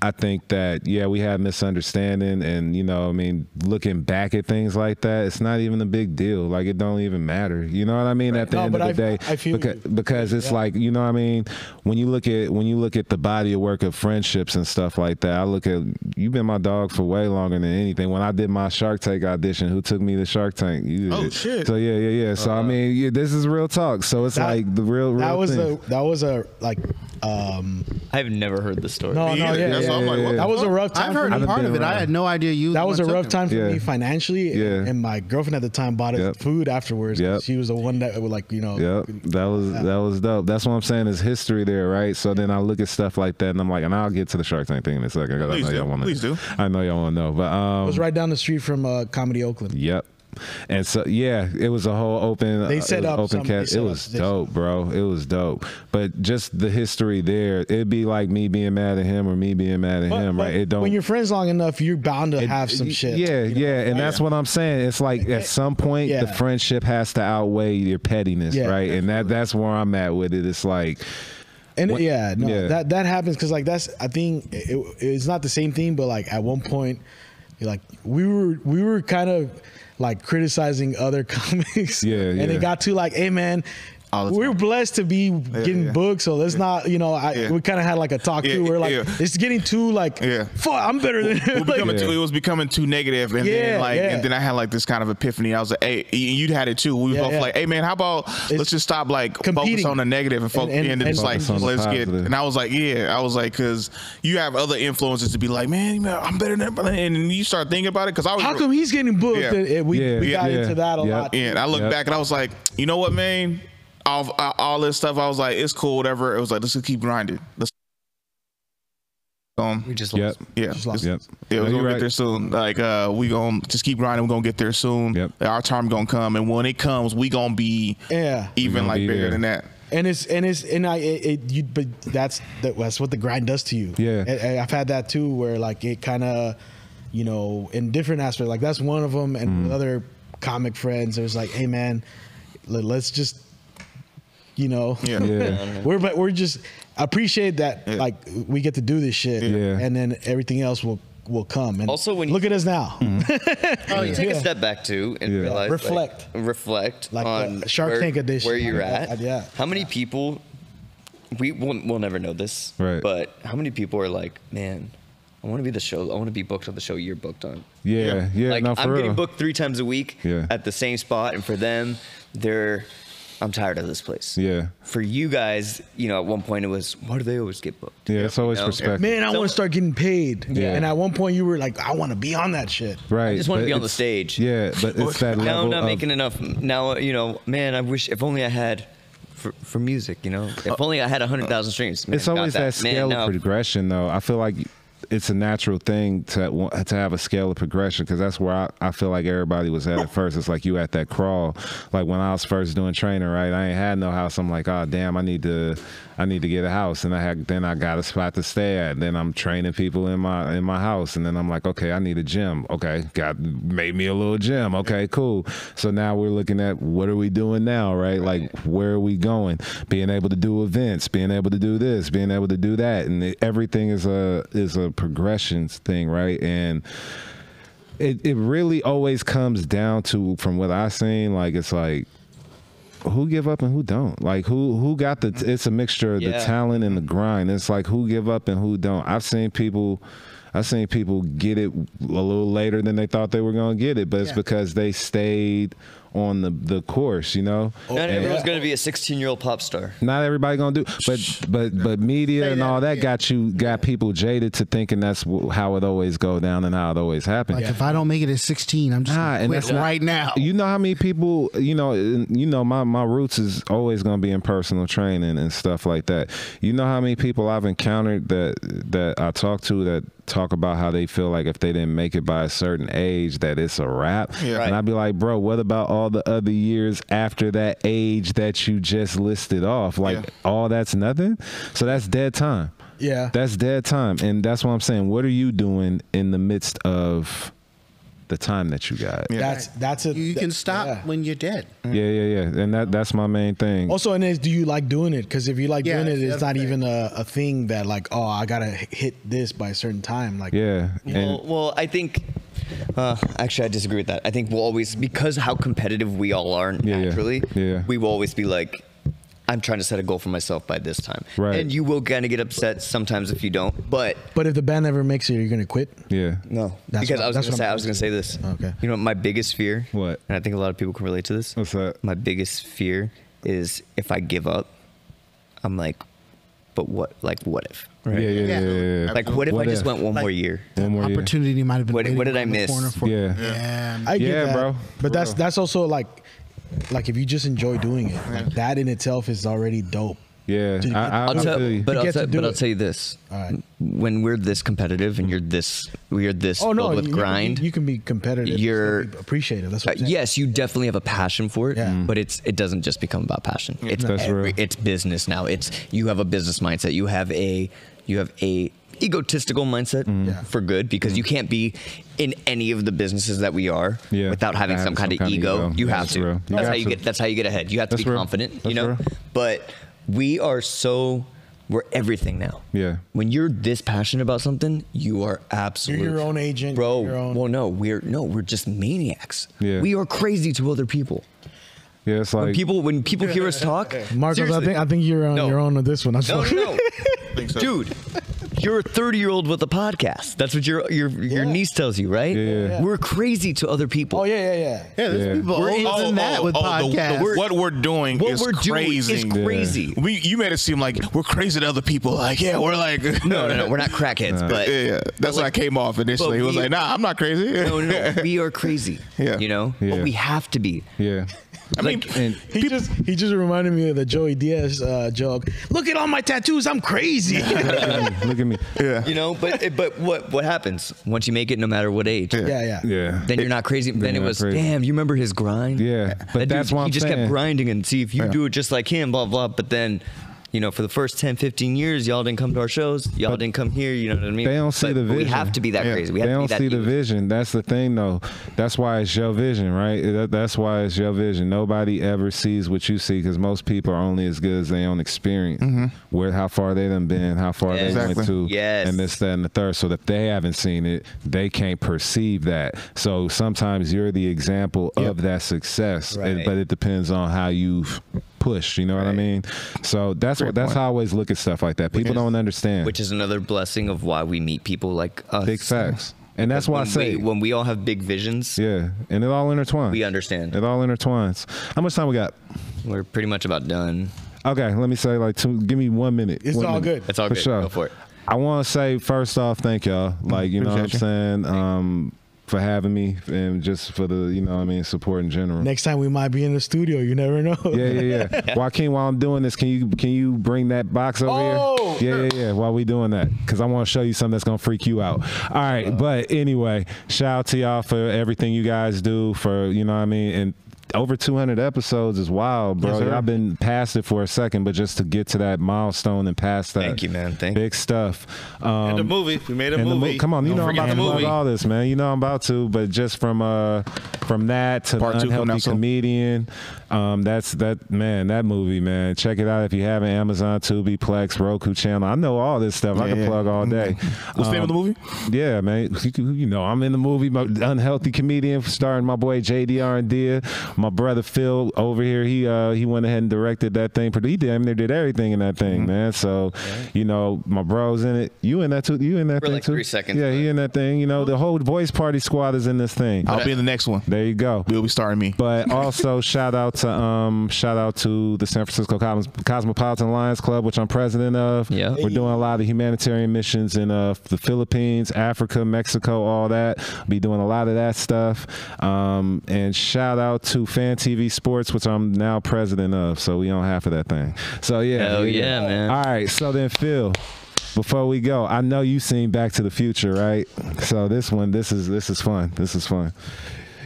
F: I think that, yeah, we had misunderstanding, and, you know, I mean, looking back at things like that, it's not even a big deal. Like, it don't even matter. You know what I mean? At the end of the day,
H: I feel
F: because it's like, you know what I mean? When you look at the body of work of friendships and stuff like that, I look at, you've been my dog for way longer than anything. When I did my Shark Tank audition, who took me to Shark Tank? You did.
I: Oh, shit.
F: So, yeah. So, I mean, yeah, this is real talk. So, it's like the real thing.
H: That was a, like,
G: I've never heard the story.
H: No,
I: Yeah,
H: yeah.
I: that's why I'm like, what the
H: That was a rough time.
E: I've heard
H: for me.
E: part of it. I had no idea you.
H: That was a rough time for
F: Yeah.
H: me financially,
F: Yeah.
H: and my girlfriend at the time bought us
F: Yep.
H: food afterwards.
F: Yep.
H: She was the one that would, like, you know.
F: Yep, that was dope. That's what I'm saying is history there, right? So then I look at stuff like that, and I'm like, and I'll get to the Shark Tank thing in a second. 'Cause
I: Please
F: I know
I: do.
F: y'all wanna,
I: Please do.
F: I know y'all want to know, but
H: It was right down the street from Comedy Oakland.
F: Yep. And so yeah, it was a whole open.
H: They set up
F: open
H: some-
F: cast.
H: they
F: It
H: set
F: was
H: up-
F: dope, bro. It was dope. But just the history there, it'd be like me being mad at him or me being mad at him, right? It don't.
H: When you're friends long enough, you're bound to have some shit.
F: Yeah, yeah, and that's what I'm saying. It's like at some point
H: Yeah.
F: the friendship has to outweigh your pettiness,
H: Yeah.
F: right? And that's where I'm at with it. It's like.
H: And
F: What-
H: yeah, no,
F: yeah.
H: that happens because, like, that's, I think it's not the same thing, but like at one point, like we were kind of like criticizing other comics,
F: Yeah,
H: and
F: yeah.
H: it got to like, hey man,
I: All the
H: we're
I: time.
H: blessed to be getting
I: yeah.
H: booked, so let's not, you know,
I: Yeah.
H: we kind of had like a talk too, where like it's getting too like, fuck, I'm better than him. Like,
I: It was becoming too negative, and then and then I had like this kind of epiphany. I was like, hey, you'd had it too. We were both like, hey man, how about let's just stop like focus
H: competing.
I: on the negative and focus, and then just like
F: focus on the
I: let's get.
F: positive.
I: And I was like, because you have other influences to be like, man, I'm better than, and then you start thinking about it because I was.
H: how come he's getting booked?
I: Yeah.
H: And we got into that a lot.
I: Yeah, and I look back and I was like, you know what, man? All this stuff, I was like, it's cool, whatever. It was like, let's just keep grinding. Let's.
G: We just
F: Yep.
I: Yeah,
F: Yep.
I: we're
F: No,
I: gonna
F: you're
I: get
F: right.
I: there soon. Like we gonna just keep grinding. We're gonna get there soon.
F: Yep.
I: Our time gonna come, and when it comes, we gonna be even
F: gonna
I: like
F: be
I: bigger
F: there.
I: than that.
H: But that's what the grind does to you.
F: Yeah.
H: And I've had that too, where like it kind of, you know, in different aspects. Like that's one of them, and with other comic friends, it was like, hey man, let's just, you know,
F: Yeah.
H: we're just appreciate that like we get to do this shit,
F: Yeah.
H: and then everything else will come. And
G: Also, when you-
H: look at us now.
G: Oh, you take a step back too and
F: Yeah.
G: realize, reflect
H: Like
G: on
H: the Shark Tank edition.
G: where you're
H: Like,
G: at.
H: yeah.
G: How many people? We'll never know this,
F: Right.
G: But how many people are like, man, I want to be the show. I want to be booked on the show you're booked on.
F: Yeah.
G: Like
F: No, for
G: I'm
F: real.
G: getting booked 3 times a week
F: Yeah.
G: at the same spot, and for them, I'm tired of this place.
F: Yeah.
G: For you guys, you know, at one point it was, why do they always get booked?
F: Yeah, it's always
G: You know?
F: perspective.
H: Man, I want to start getting paid.
F: Yeah.
H: And at one point you were like, I want to be on that shit.
F: Right.
G: I just want to
F: but
G: be on the
F: it's-
G: stage.
F: Yeah, but it's that level
G: Now I'm not
F: of,
G: making enough. Now, you know, man, I wish if only I had for music, you know, if only I had 100,000 streams. Man,
F: it's always
G: got
F: that scale
G: Man,
F: of progression, though. I feel like it's a natural thing to have a scale of progression, because that's where I feel like everybody was at first. It's like you at that crawl. Like when I was first doing training, right? I ain't had no house. I'm like, oh damn, I need to get a house, and then I got a spot to stay at. Then I'm training people in my house, and then I'm like, okay, I need a gym. Okay, made me a little gym. Okay, cool. So now we're looking at what are we doing now, right? Like where are we going? Being able to do events, being able to do this, being able to do that, and everything is a progression thing, right? And it really always comes down to, from what I've seen, like it's like who give up and who don't. Like who got it's a mixture of the talent and the grind. It's like who give up and who don't. I've seen people get it a little later than they thought they were going to get it, but it's because they stayed on the course, you know.
G: Not everyone's going to be a 16-year-old pop star.
F: Not everybody gonna do, but media and all that got people jaded to thinking that's how it always go down and how it always happens.
E: Like if I don't make it at 16, I'm just gonna quit right now.
F: You know how many people, my roots is always gonna be in personal training and stuff like that. You know how many people I've encountered that I talk to that talk about how they feel like if they didn't make it by a certain age that it's a wrap.
I: Yeah.
F: And I'd be like, bro, what about all the other years after that age that you just listed off? Like all that's nothing. So that's dead time.
H: Yeah.
F: That's dead time. And that's what I'm saying. What are you doing in the midst of the time that you got.
H: That's it.
E: You can stop when you're dead.
F: Yeah. And that's my main thing.
H: Also, and is, do you like doing it? Because if you like doing it, it's not even a thing that like, oh, I gotta hit this by a certain time. Like,
G: Well, I think. Actually, I disagree with that. I think we'll always, because how competitive we all are naturally, we will always be like, I'm trying to set a goal for myself by this time.
F: Right.
G: And you will kind of get upset sometimes if you don't. But
H: if the band never makes it, you're gonna quit.
F: Yeah.
G: No. Because I was gonna say this.
H: Okay.
G: You know, my biggest fear.
F: What?
G: And I think a lot of people can relate to this.
F: What's that?
G: My biggest fear is if I give up, I'm like, but what? Like, what if? Right?
F: Yeah.
G: Like, what if I just went one more year?
F: One more year.
E: Opportunity might have been.
G: What did I miss?
H: I get that,
F: bro.
H: But that's also like if you just enjoy doing it, like that in itself is already dope.
F: Yeah,
G: I'll tell you this:
H: All right.
G: when we're this competitive and we're this filled with grind,
H: you can be competitive.
G: You're
H: appreciative. That's what I'm saying.
G: yes, you definitely have a passion for it,
H: Yeah.
G: but it doesn't just become about passion. It's
F: That's real.
G: it's business now. You have a business mindset. You have a egotistical mindset for good, because you can't be in any of the businesses that we are without having some kind of ego. You have to.
F: Real.
G: That's how you get ahead. You have to be confident.
F: That's real.
G: But we're everything now.
F: Yeah.
G: When you're this passionate about something, you are absolutely
H: You're your own agent,
G: bro.
H: your own-
G: Well, no, we're just maniacs.
F: Yeah.
G: We are crazy to other people.
F: Yeah, it's like
G: When people hear us talk,
H: Marcos,
G: seriously.
H: I think you're on your own on this one. I'm
G: No,
H: sorry.
G: no. Dude, you're a 30-year-old with a podcast. That's what your niece tells you, right?
F: Yeah.
G: We're crazy to other people.
H: Oh yeah.
E: There's people older than that with podcasts.
I: What we're doing
G: What
I: is
G: we're
I: crazy.
G: doing is crazy.
I: You made it seem like we're crazy to other people. Like, yeah, we're like
G: No, we're not crackheads, but
I: yeah. That's what I came off initially. He was like, nah, I'm not crazy.
G: no, we are crazy.
I: Yeah.
G: You know,
F: Yeah.
G: but we have to be.
F: yeah.
I: I mean,
H: He just reminded me of the Joey Diaz joke. Look at all my tattoos. I'm crazy.
F: Look at me.
I: yeah.
G: You know, but what happens once you make it, no matter what age?
H: Yeah.
G: Then you're not crazy. Then it
F: you're not
G: was,
F: crazy.
G: damn, you remember his grind?
F: Yeah, but
G: That
F: that's
G: dude,
F: what I'm
G: he just
F: saying.
G: kept grinding and see if you do it just like him, blah, blah. But then, you know, for the first 10, 15 years, y'all didn't come to our shows. Y'all didn't come here. You know what I mean?
F: They don't see the
G: But we
F: vision.
G: have to be that crazy. We have
F: They
G: to be
F: don't
G: that
F: see the
G: dude.
F: vision. That's the thing, though. That's why it's your vision, right? That's why it's your vision. Nobody ever sees what you see, because most people are only as good as their own experience. Where, how far they done been, how far they went to, and this, that, and the third. So if they haven't seen it, they can't perceive that. So sometimes you're the example of that success,
G: Right.
F: but it depends on how you've pushed. You know what I mean? So that's how I always look at stuff like that. People don't understand.
G: Which is another blessing of why we meet people like us.
F: Big facts. And that's why I say
G: when we all have big visions,
F: and it all intertwines.
G: we understand.
F: It all intertwines. How much time we got?
G: We're pretty much about done.
F: Okay, let me say give me 1 minute.
H: It's all good.
G: It's all
F: For
G: good.
F: sure.
G: Go for it.
F: I want to say first off, thank y'all. Like, you know what I'm
I: Appreciate
F: saying? For having me and just for the, you know what I mean, support in general.
H: Next time we might be in the studio. You never know.
F: Yeah. Joaquin, while I'm doing this, can you bring that box over here? Yeah. While we doing that, because I want to show you something that's gonna freak you out. All right, but anyway, shout out to y'all for everything you guys do. For, you know what I mean, and over 200 episodes is wild, bro.
I: Yes,
F: I've been past it for a second, but just to get to that milestone and past that,
G: Thank you, man. Thank
F: big stuff.
D: And the movie. We made a
F: And
D: movie.
F: come on, you
D: Don't
F: know I'm
D: forget
F: about to
D: the
F: plug
D: movie.
F: all this, man. You know I'm about to, but just from that to
I: Part
F: the
I: two coming
F: Unhealthy
I: out soon.
F: Comedian, that movie, man. Check it out if you haven't. Amazon, Tubi, Plex, Roku channel. I know all this stuff. I can plug all day.
I: What's the name of the movie?
F: Yeah, man. You know I'm in the movie. Unhealthy Comedian, starring my boy JD Arandia, my brother Phil over here. He went ahead and directed that thing. He damn near did everything in that thing, man. So, you know, my bro's in it. You in that too? You in that
G: For
F: thing
G: like
F: too?
G: 3 seconds,
F: Yeah,
G: but-
F: he in that thing. You know, the whole Voice Party squad is in this thing.
I: I'll be in the next one.
F: There you go.
I: Will be starring me.
F: But also shout out to the San Francisco Cosmopolitan Lions Club, which I'm president of.
G: Yeah.
F: We're doing a lot of humanitarian missions in the Philippines, Africa, Mexico, all that. Be doing a lot of that stuff. And shout out to Fan TV Sports, which I'm now president of. So we on half of that thing. So yeah.
G: Hell yeah, man.
F: All right. So then Phil, before we go, I know you've seen Back to the Future, right? So this is fun. This is fun.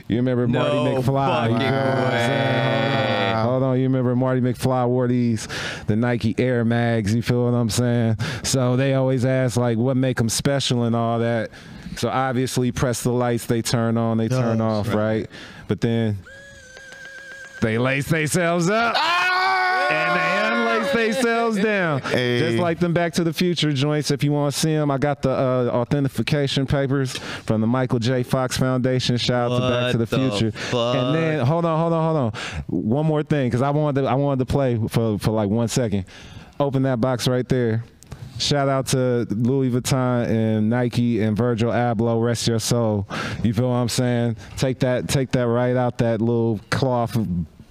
F: You remember Marty McFly?
G: fucking way.
F: Hold on. You remember Marty McFly wore the Nike Air Mags? You feel what I'm saying? So they always ask, like, what make them special and all that. So obviously, press the lights, they turn on, they turn off, right? But then they lace themselves up. And they unlace themselves down.
I: Hey.
F: Just like them Back to the Future joints. If you want to see them, I got the authentication papers from the Michael J. Fox Foundation. Shout out to Back to the Future.
G: Fuck?
F: And then, hold on. One more thing, because I wanted to play for like 1 second. Open that box right there. Shout out to Louis Vuitton and Nike and Virgil Abloh. Rest your soul. You feel what I'm saying? Take that right out that little cloth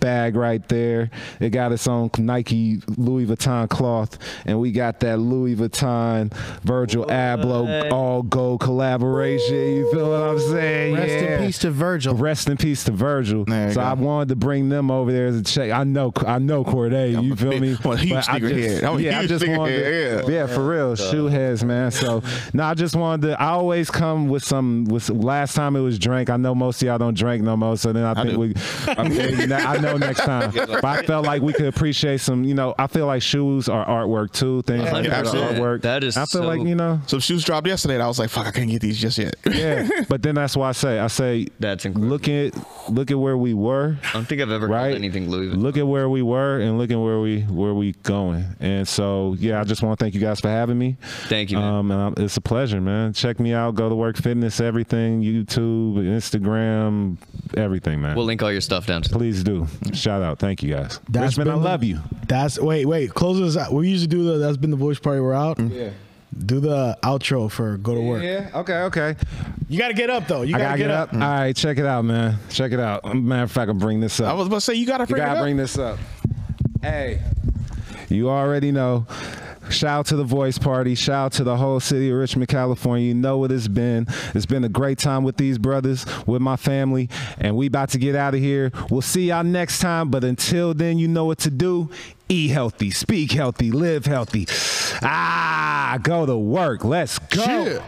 F: bag right there. It got its own Nike Louis Vuitton cloth, and we got that Louis Vuitton Virgil Abloh all gold collaboration. You feel what I'm saying?
E: Rest in peace to Virgil.
F: Rest in peace to Virgil.
I: So
F: I wanted to bring them over there as a check. I know Corday. You feel me?
I: I'm a huge sneakerhead.
F: Yeah, for real. Shoe heads, man. So I just wanted to. I always come with some. Last time it was drink. I know most of y'all don't drink no more. So then I think I know next time. But I felt like we could appreciate some, I feel like shoes are artwork too. Things like that are artwork.
G: That is
F: I feel like,
I: some shoes dropped yesterday and I was like, fuck, I couldn't get these just yet.
F: Yeah. But then that's why I say
G: that's incredible.
F: Look at where we were.
G: I don't think I've ever heard anything Louis Vuitton.
F: Look at where we were and look at where we going. And so I just want to thank you guys for having me.
G: Thank you, man.
F: And it's a pleasure, man. Check me out, Go to Work Fitness, everything, YouTube, Instagram, everything, man.
G: We'll link all your stuff down.
F: Please do. Shout out. Thank you guys. Richmond, I love you.
H: Wait, close this out. We usually do that's been the voice party. We're out.
F: Yeah.
H: Do the outro for Go to Work.
F: Yeah. Okay.
H: You got to get up though. You got to get up.
F: All right, check it out, man. Check it out. Matter of fact, I'll bring this up.
I: I was about to say, you got to
F: bring this up. Hey, you already know. Shout out to the Voice Party. Shout out to the whole city of Richmond, California. You know what it's been. It's been a great time with these brothers, with my family, and we about to get out of here. We'll see y'all next time, but until then, you know what to do. Eat healthy, speak healthy, live healthy. Go to work. Let's go.
H: Shit.